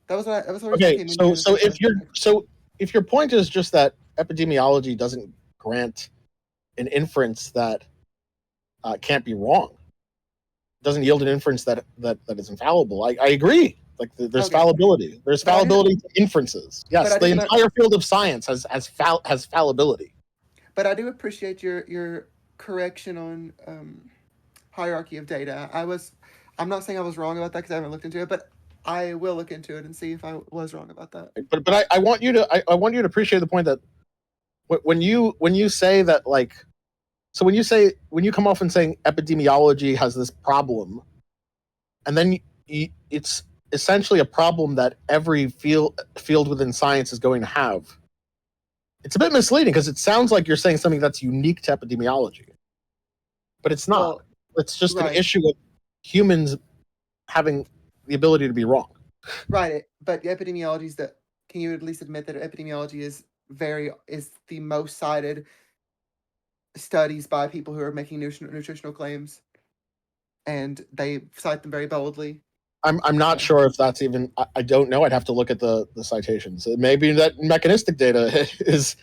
That was what okay. So if your point is just that epidemiology doesn't grant an inference that can't be wrong, doesn't yield an inference that is infallible. I agree. Like there's fallibility. There's fallibility to inferences. Yes, the entire field of science has fallibility. But I do appreciate your correction on hierarchy of data. I'm not saying I was wrong about that because I haven't looked into it, but I will look into it and see if I was wrong about that. But I want you to appreciate the point that when you say that, like, so when you come off and saying epidemiology has this problem, and then it's essentially a problem that every field within science is going to have. It's a bit misleading because it sounds like you're saying something that's unique to epidemiology, but it's not. Well, it's just an issue of humans having the ability to be wrong. Right, but epidemiology can you at least admit that epidemiology is the most cited studies by people who are making nutritional claims, and they cite them very boldly. I'm not sure if that's even. I don't know. I'd have to look at the citations. It may be that mechanistic data is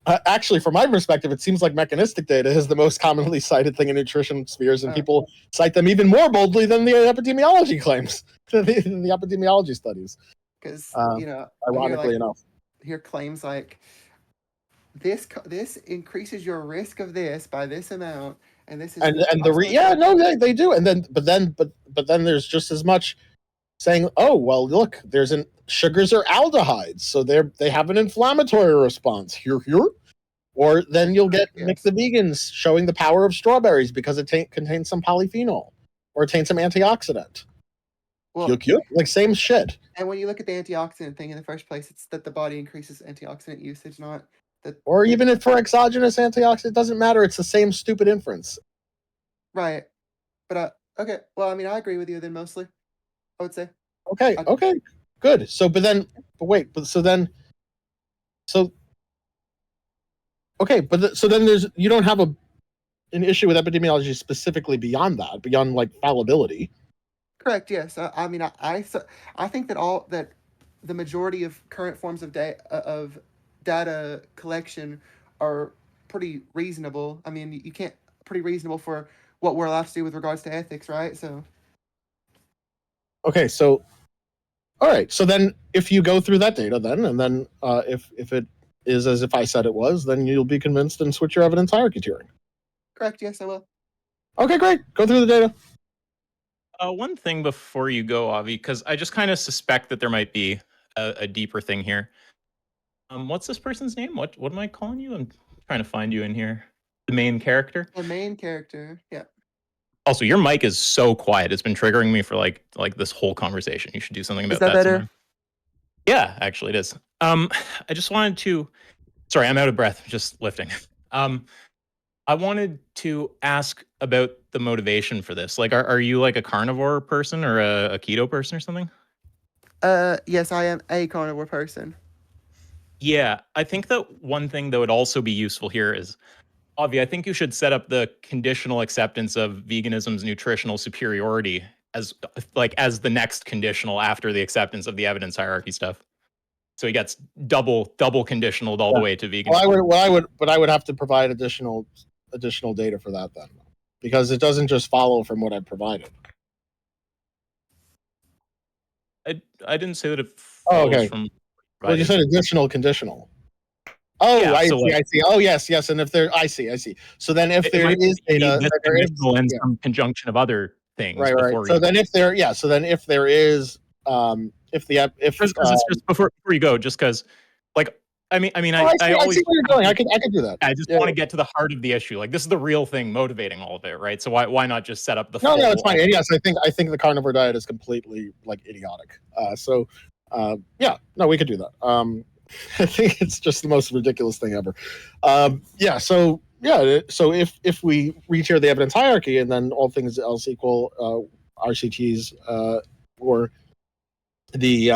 Actually, from my perspective, it seems like mechanistic data is the most commonly cited thing in nutrition spheres, and people cite them even more boldly than the epidemiology claims, than the epidemiology studies. Because ironically enough, here claims like this increases your risk of this by this amount, and this is they do, and then but then there's just as much saying, oh well, look, sugars are aldehydes, so they have an inflammatory response here. Or then you'll get Mix the Vegans showing the power of strawberries because it contains some polyphenol or it contains some antioxidant. Well, like same shit. And when you look at the antioxidant thing in the first place, it's that the body increases antioxidant usage, not that. Or even if for exogenous antioxidant, it doesn't matter. It's the same stupid inference. Right. But okay. Well, I mean, I agree with you then mostly. I would say. Okay. Good. So then you don't have an issue with epidemiology specifically beyond that, beyond like fallibility. Correct. Yes. I mean, I think that the majority of current forms of data collection are pretty reasonable. I mean, you can't pretty reasonable for what we're allowed to do with regards to ethics, right? So. Okay. So. All right. So then, if you go through that data, and then if it is as if I said it was, then you'll be convinced and switch your evidence hierarchy tiering. Correct. Yes, I will. Okay, great. Go through the data. One thing before you go, Avi, because I just kind of suspect that there might be a deeper thing here. What's this person's name? What am I calling you? I'm trying to find you in here. The main character? The main character, yeah. Also, your mic is so quiet. It's been triggering me for like this whole conversation. You should do something about that. Is that better? Sometime. Yeah, actually it is. I just wanted to... Sorry, I'm out of breath, just lifting. I wanted to ask about the motivation for this. Like, are you like a carnivore person or a keto person or something? Yes, I am a carnivore person. Yeah, I think that one thing that would also be useful here is, Avi, I think you should set up the conditional acceptance of veganism's nutritional superiority as the next conditional after the acceptance of the evidence hierarchy stuff. So he gets double conditionaled all the way to vegan. Well, I would have to provide additional data for that then, because it doesn't just follow from what I provided. I didn't say that it follows from. Well, you said additional conditional. Oh, yeah, I see. Oh, yes. And if there, I see. So then, if there is data, there is some conjunction of other things. Right. So then, if there is, it's just before you go, just because, like, I mean, I always see what you're doing. I could do that. I just want to get to the heart of the issue. Like, this is the real thing motivating all of it, right? So why not just set up the? No, it's fine. And yes, I think the carnivore diet is completely idiotic. We could do that. I think it's just the most ridiculous thing ever. So if we retier the evidence hierarchy and then all things else equal, RCTs or the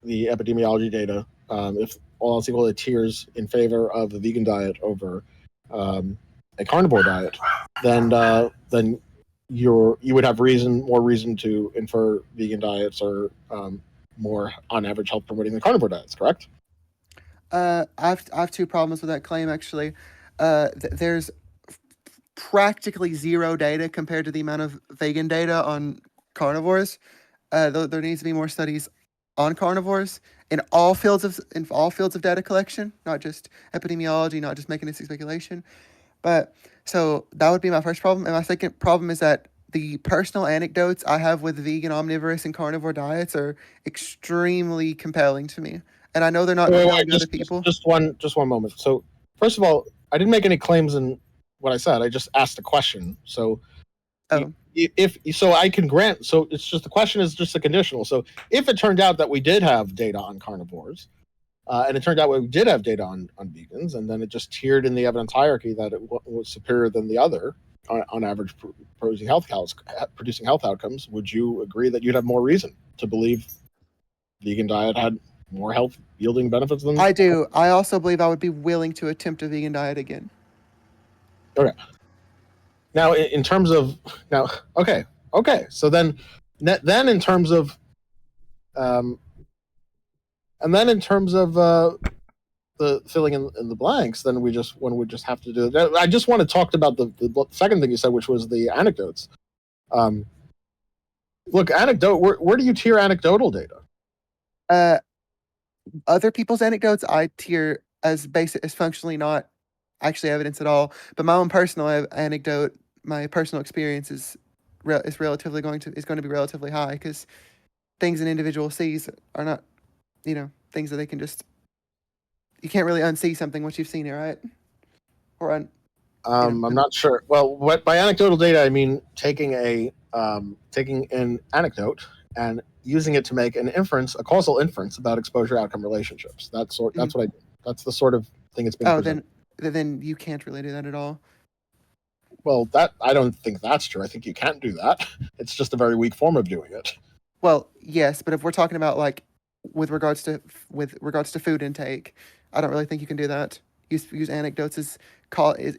epidemiology data, if all else equal, it tiers in favor of the vegan diet over a carnivore diet, then you would have more reason to infer vegan diets are more on average health promoting than carnivore diets, correct? I have two problems with that claim actually. There's practically zero data compared to the amount of vegan data on carnivores. There needs to be more studies on carnivores in all fields of data collection, not just epidemiology, not just mechanistic speculation. But so that would be my first problem, and my second problem is that the personal anecdotes I have with vegan, omnivorous, and carnivore diets are extremely compelling to me, and I know they're not compelling to other people. Just one moment. So first of all, I didn't make any claims in what I said. I just asked a question. So if I can grant. So it's just the question is just a conditional. So if it turned out that we did have data on carnivores, and it turned out we did have data on vegans, and then it just tiered in the evidence hierarchy that it was superior than the other on average producing health outcomes, would you agree that you'd have more reason to believe vegan diet had more health yielding benefits than? I do. I also believe I would be willing to attempt a vegan diet again. Okay. Now, in terms of okay. So then in terms of the filling in the blanks, then one would just have to do it. I just want to talk about the second thing you said, which was the anecdotes. Look, where do you tier anecdotal data? Other people's anecdotes I tier as basic, as functionally not actually evidence at all. But my own personal anecdote, my personal experience is going to be relatively high, because things an individual sees are not, things that they can just. You can't really unsee something once you've seen it, right? Or I'm not sure. Well, by anecdotal data I mean taking an anecdote and using it to make an inference, a causal inference about exposure outcome relationships. That's what I do. That's the sort of thing it's been. Oh, then you can't really do that at all. Well, I don't think that's true. I think you can't do that. It's just a very weak form of doing it. Well, yes, but if we're talking about like with regards to food intake, I don't really think you can do that. Use anecdotes as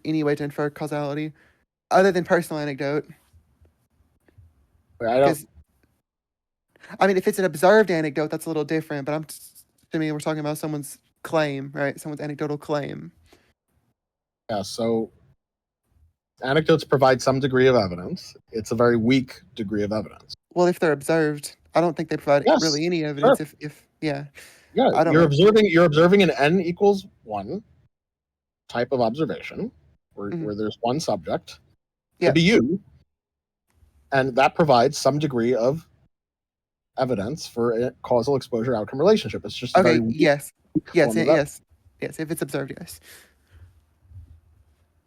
any way to infer causality, other than personal anecdote. I mean, if it's an observed anecdote, that's a little different. But to me, we're talking about someone's claim, right? Someone's anecdotal claim. Yeah. So anecdotes provide some degree of evidence. It's a very weak degree of evidence. Well, if they're observed, I don't think they provide really any evidence. Sure. Yeah, you're observing an n equals 1 type of observation where there's one subject to be you, and that provides some degree of evidence for a causal exposure outcome relationship. It's just okay. Yes. If it's observed, yes.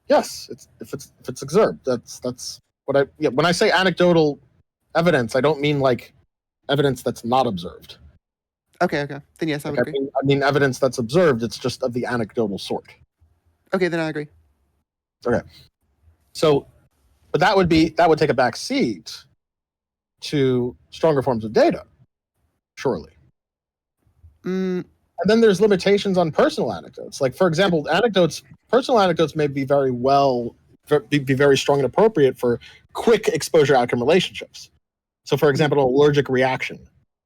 Yes, if it's observed. That's what when I say anecdotal evidence, I don't mean like evidence that's not observed. Okay. Then yes, I would agree. I mean evidence that's observed. It's just of the anecdotal sort. Okay, then I agree. Okay. So, but that would take a back seat to stronger forms of data, surely. And then there's limitations on personal anecdotes. Like, for example, personal anecdotes may be very strong and appropriate for quick exposure outcome relationships. So, for example, an allergic reaction.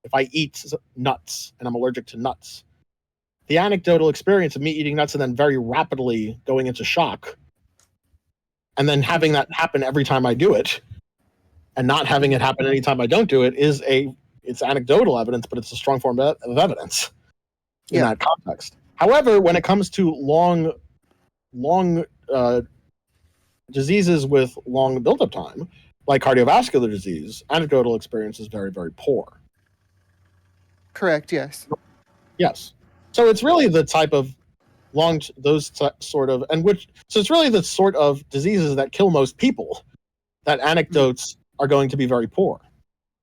If I eat nuts and I'm allergic to nuts, the anecdotal experience of me eating nuts and then very rapidly going into shock, and then having that happen every time I do it, and not having it happen anytime I don't do it, it's anecdotal evidence, but it's a strong form of evidence in that context. However, when it comes to long diseases with long build-up time, like cardiovascular disease, anecdotal experience is very, very poor. Correct. Yes. Yes. So it's really the type of it's really the sort of diseases that kill most people that anecdotes are going to be very poor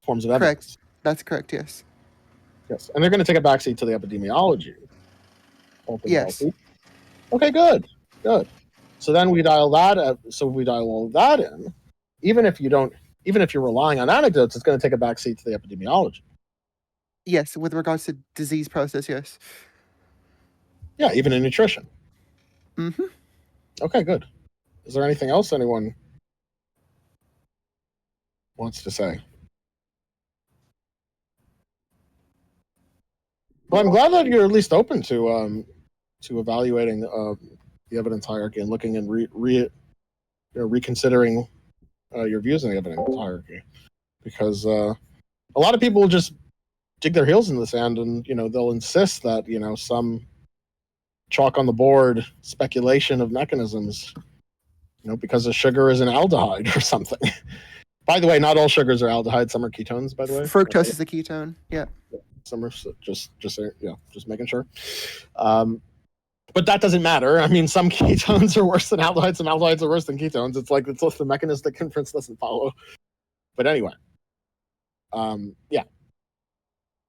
forms of evidence. Correct. That's correct. Yes. Yes, and they're going to take a backseat to the epidemiology. Yes. Okay. Good. So then we dial that. So we dial all of that in. Even if you're relying on anecdotes, it's going to take a backseat to the epidemiology. Yes, with regards to disease process, yes. Yeah, even in nutrition. Mm-hmm. Okay, good. Is there anything else anyone wants to say? Well, I'm glad that you're at least open to evaluating the evidence hierarchy and looking and reconsidering your views on the evidence hierarchy, because a lot of people will just dig their heels in the sand and they'll insist that some chalk on the board speculation of mechanisms, because a sugar is an aldehyde or something. By the way, not all sugars are aldehydes. Some are ketones, by the way. Fructose is a ketone. Yeah. Some are just making sure. But that doesn't matter. I mean, some ketones are worse than aldehydes, some aldehydes are worse than ketones. It's like the mechanistic inference doesn't follow. But anyway, yeah.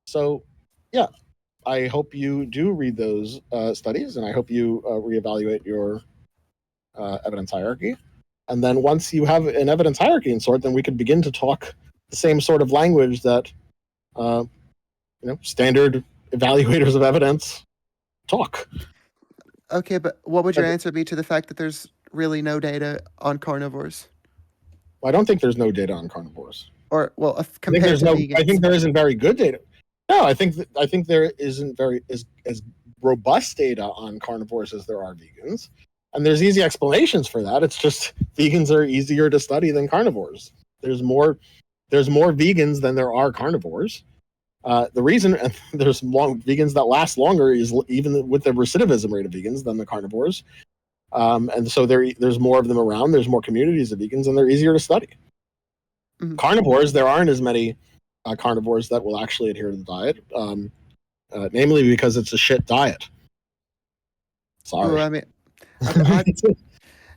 So, yeah, I hope you do read those studies, and I hope you reevaluate your evidence hierarchy. And then once you have an evidence hierarchy in sort, then we could begin to talk the same sort of language that standard evaluators of evidence talk. Okay, but what would your answer be to the fact that there's really no data on carnivores? Well, I don't think there's no data on carnivores. Or compared to vegans. I think there isn't very good data. No, I think there isn't as robust data on carnivores as there are vegans. And there's easy explanations for that. It's just vegans are easier to study than carnivores. There's more vegans than there are carnivores. The reason there's vegans that last longer is even with the recidivism rate of vegans than the carnivores. And so there's more of them around. There's more communities of vegans, and they're easier to study. Mhm. Carnivores, there aren't as many carnivores that will actually adhere to the diet, namely because it's a shit diet. Sorry. Well, I mean, don't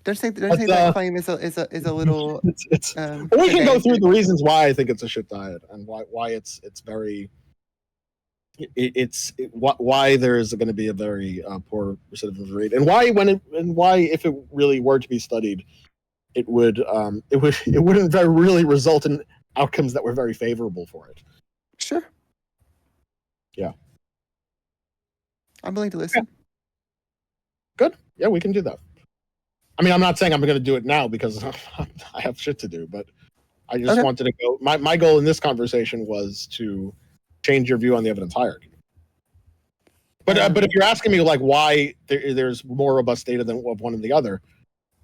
you think that claim is a little? But we can go through the reasons why I think it's a shit diet and why it's very. Why there is going to be a very poor recidivism rate, and why if it really were to be studied, it wouldn't really result in outcomes that were very favorable for it. Sure. Yeah. I'm willing to listen. Good. Yeah, we can do that. I mean, I'm not saying I'm going to do it now because I have shit to do, but I just wanted to go. My goal in this conversation was to change your view on the evidence hierarchy. But if you're asking me like why there's more robust data than of one and the other,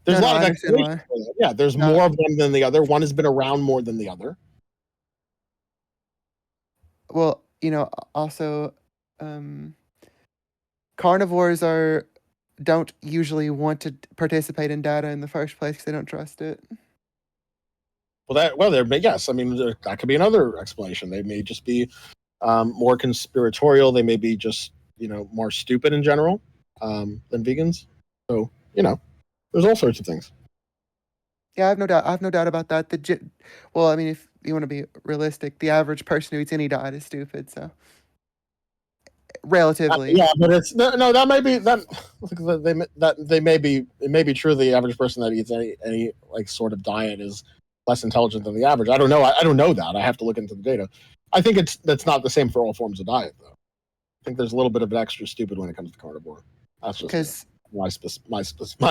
there's a lot of explanations for that. Yeah, there's more of them than the other. One has been around more than the other. Well, also, carnivores don't usually want to participate in data in the first place because they don't trust it. Yes. I mean, that could be another explanation. They may just be more conspiratorial. They may be just more stupid in general than vegans. So there's all sorts of things. Yeah, I have no doubt about that. Well, I mean, if you want to be realistic, the average person who eats any diet is stupid. So relatively. Yeah, but it's no. That may be that. It may be true. The average person that eats any like sort of diet is less intelligent than the average. I don't know. I don't know that. I have to look into the data. I think that's not the same for all forms of diet, though. I think there's a little bit of an extra stupid when it comes to carnivore. That's just my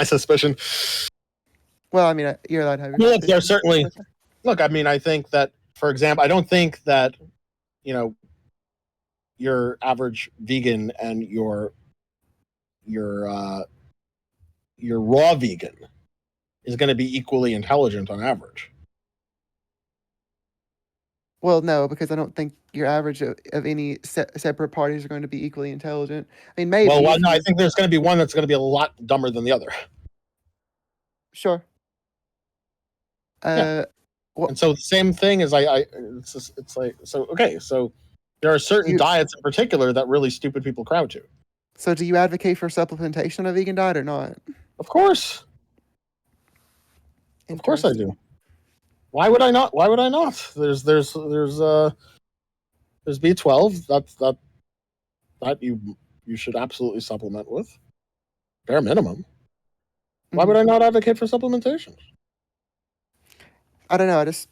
suspicion. Well, I mean, you're allowed to have your look, there's certainly. Look, I mean, I think that, for example, I don't think that your average vegan and your raw vegan is going to be equally intelligent on average. Well, no, because I don't think your average of any separate parties are going to be equally intelligent. I mean, maybe. Well, no, I think there's going to be one that's going to be a lot dumber than the other. Sure. And so the same thing is it's like so okay, so there are certain diets in particular that really stupid people crowd to. So do you advocate for supplementation on a vegan diet or not? Of course. Of course I do. Why would I not? There's B12 that you should absolutely supplement with. Bare minimum. Why would I not advocate for supplementation? I don't know. It just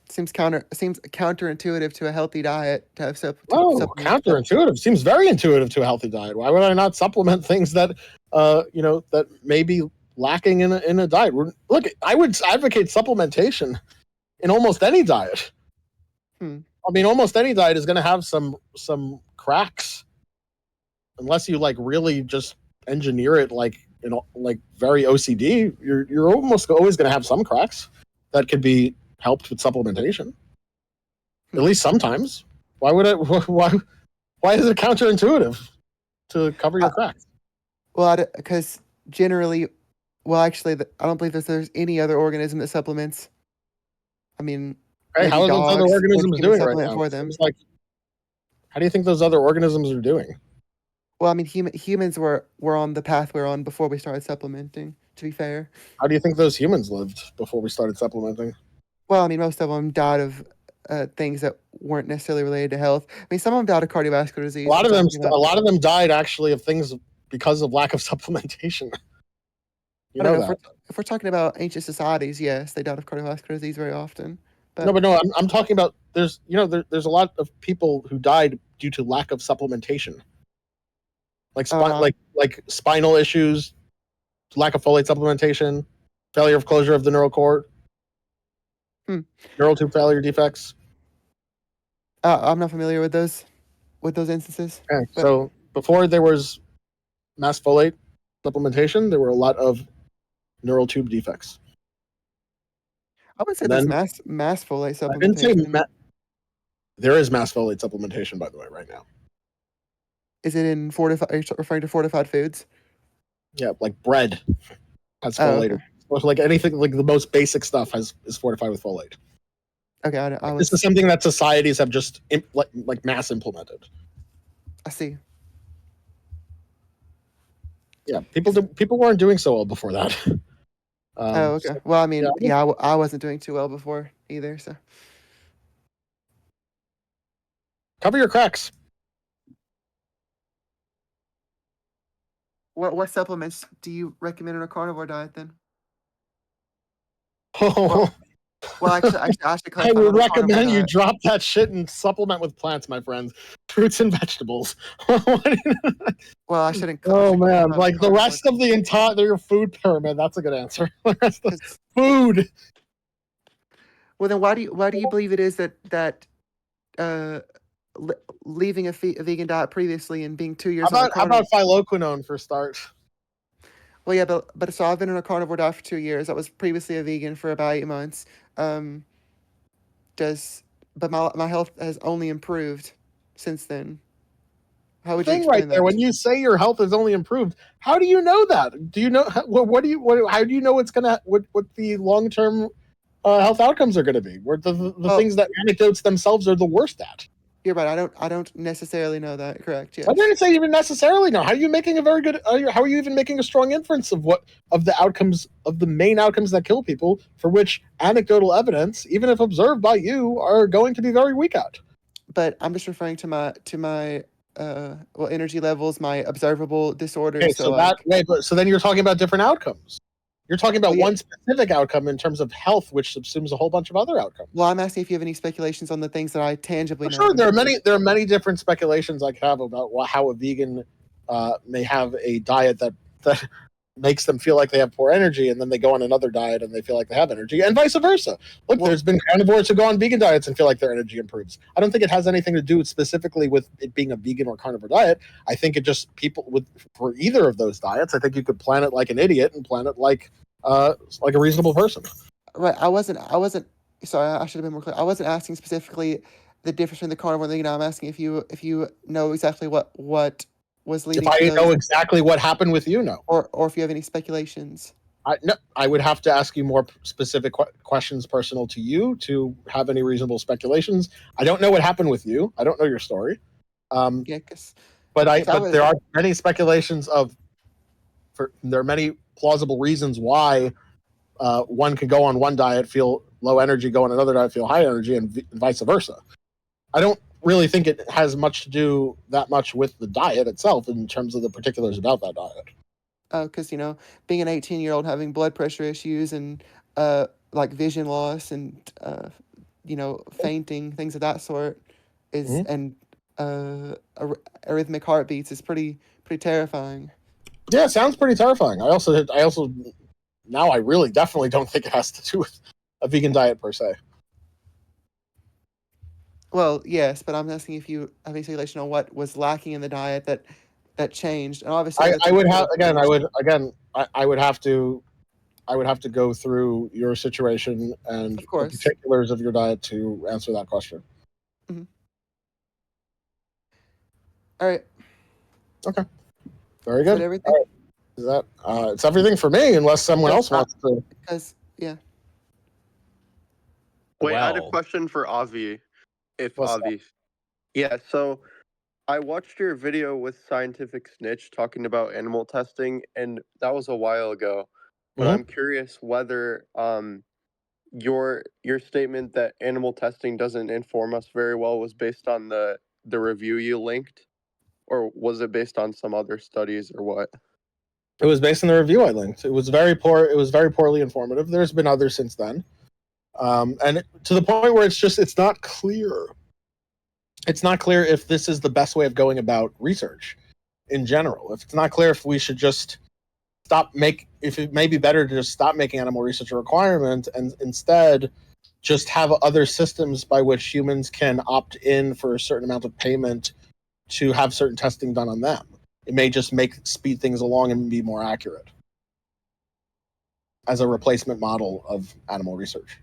seems counterintuitive to a healthy diet to have counterintuitive. Seems very intuitive to a healthy diet. Why would I not supplement things that that may be lacking in a diet? Look, I would advocate supplementation in almost any diet. I mean, almost any diet is going to have some cracks, unless you like really just engineer it like very OCD. You're almost always going to have some cracks that could be helped with supplementation. At least sometimes. Why would why is it counterintuitive to cover your cracks? Well, because generally, well, actually, I don't believe there's any other organism that supplements. I mean, how are those other organisms doing right now? For them. How do you think those other organisms are doing? Well, I mean, humans were on the path we're on before we started supplementing, to be fair. How do you think those humans lived before we started supplementing? Well, I mean, most of them died of things that weren't necessarily related to health. I mean, some of them died of cardiovascular disease. A lot of them died actually of things because of lack of supplementation. If we're talking about ancient societies, yes, they died of cardiovascular disease very often. But I'm talking about there's a lot of people who died due to lack of supplementation. Like spinal issues, lack of folate supplementation, failure of closure of the neural cord, neural tube failure defects. I'm not familiar with those instances. Okay, so before there was mass folate supplementation, there were a lot of neural tube defects. I would say And there's then- mass folate I didn't say supplementation. there is mass folate supplementation, by the way, right now. Is it in fortified? Are you referring to fortified foods? Yeah, like bread has Oh, folate. okay. Well, like anything, like the most basic stuff is fortified with folate. Okay, I This was. is something that societies have just like mass implemented. I see. Yeah, people weren't doing so well before that. Oh, okay. Well, I mean, yeah, yeah, I wasn't doing too well before either. So cover your cracks. what supplements do you recommend in a carnivore diet then? Oh, Well, actually, I should I clarify. would on a carnivore recommend you diet. drop that shit and supplement with plants, my friends. Fruits and vegetables. Well, I shouldn't. Oh man, clarify like the carnivore rest of the entire food pyramid. That's a good answer. The rest of- 'cause- food. Well, then why do you believe it is that uh leaving a vegan diet previously and being 2 years How on the about carnivore? phylloquinone for start? Well, yeah, but so I've been on a carnivore diet for 2 years. I was previously a vegan for about 8 months. But my health has only improved since then. How would you Thing explain right there. that? When you say your health has only improved, how do you know that? Do you know what do you how do you know what's gonna what the long term health outcomes are going to be? Where the things that anecdotes themselves are the worst at. You're right. I don't necessarily know that. Correct. Yes. I didn't say even necessarily know. How are you making a very good? How are you even making a strong inference of the outcomes of the main outcomes that kill people, for which anecdotal evidence, even if observed by you, are going to be very weak at? But I'm just referring to my energy levels, my observable disorders. Okay, so then you're talking about different outcomes. You're talking about Well, yeah. one specific outcome in terms of health, which subsumes a whole bunch of other outcomes. Well, I'm asking if you have any speculations on the things that I tangibly know. Sure, there are many different speculations I have about how a vegan may have a diet that makes them feel like they have poor energy, and then they go on another diet and they feel like they have energy, and vice versa. Look, there's been carnivores who go on vegan diets and feel like their energy improves. I don't think it has anything to do specifically with it being a vegan or carnivore diet. I think it just for either of those diets, I think you could plan it like an idiot and plan it like a reasonable person. Right. I wasn't. Sorry, I should have been more clear. I wasn't asking specifically the difference between the carnivore and the vegan. I'm asking if you know exactly what was leading. If I to know those, exactly what happened with you, no. or if you have any speculations. I would have to ask you more specific questions personal to you to have any reasonable speculations. I don't know what happened with you. I don't know your story. Yeah, But there are many speculations there are many plausible reasons why one could go on one diet, feel low energy, go on another diet, feel high energy, and vice versa. I don't really think it has much to do that much with the diet itself in terms of the particulars about that diet. Because being an 18-year-old having blood pressure issues and like vision loss and fainting, things of that sort is and arrhythmic heartbeats is pretty terrifying. Yeah, it sounds pretty terrifying. I also now I really definitely don't think it has to do with a vegan diet per se. Well, yes, but I'm asking if you have any speculation on what was lacking in the diet that changed. And obviously, I would have to go through your situation and Of course. the particulars of your diet to answer that question. Mm-hmm. All right. Okay. Very good. Everything. Right. Is that it's everything for me, unless someone else wants to. Because yeah. Wait, I had a Well. question for Avi. If What's Avi. Yeah, so I watched your video with Scientific Snitch talking about animal testing, and that was a while ago. But Mhm. I'm curious whether your statement that animal testing doesn't inform us very well was based on the review you linked, or was it based on some other studies or what? It was based on the review I linked. It was very poor. It was very poorly informative. There's been others since then, and to the point where it's not clear. It's not clear if this is the best way of going about research in general. If it's not clear if we should just if it may be better to just stop making animal research a requirement and instead just have other systems by which humans can opt in for a certain amount of payment to have certain testing done on them. It may just speed things along and be more accurate as a replacement model of animal research.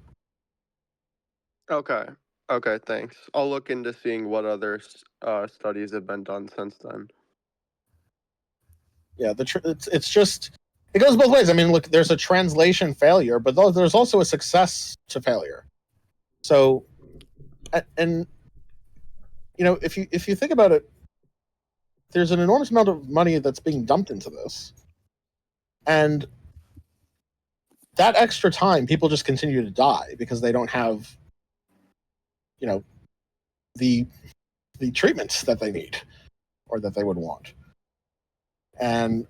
Okay. Okay, thanks. I'll look into seeing what other studies have been done since then. Yeah, it's just, it goes both ways. I mean, look, there's a translation failure, but there's also a success to failure. So, and you know, if you think about it, there's an enormous amount of money that's being dumped into this, and that extra time, people just continue to die because they don't have, you know, the treatments that they need or that they would want. And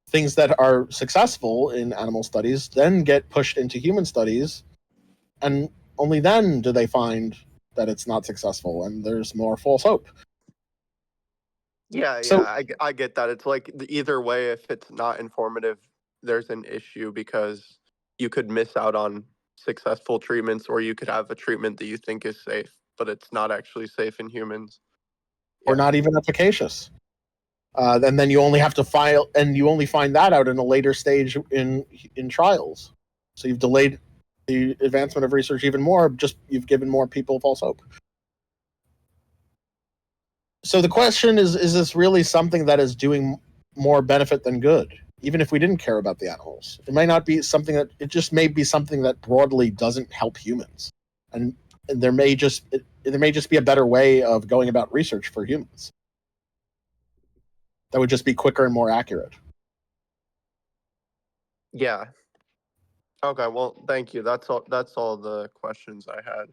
things that are successful in animal studies then get pushed into human studies, and only then do they find that it's not successful and there's more false hope. Yeah, So- I get that. It's like either way, if it's not informative, there's an issue because you could miss out on successful treatments, or you could have a treatment that you think is safe, but it's not actually safe in humans. Or not even efficacious. And then you only have to file, and you only find that out in a later stage in trials. So you've delayed the advancement of research even more. Just you've given more people false hope. So the question is this really something that is doing more benefit than good? Even if we didn't care about the animals, it might not be something that, it just may be something that broadly doesn't help humans, and there may just be a better way of going about research for humans that would just be quicker and more accurate. Yeah. Okay, well, thank you. That's all the questions I had.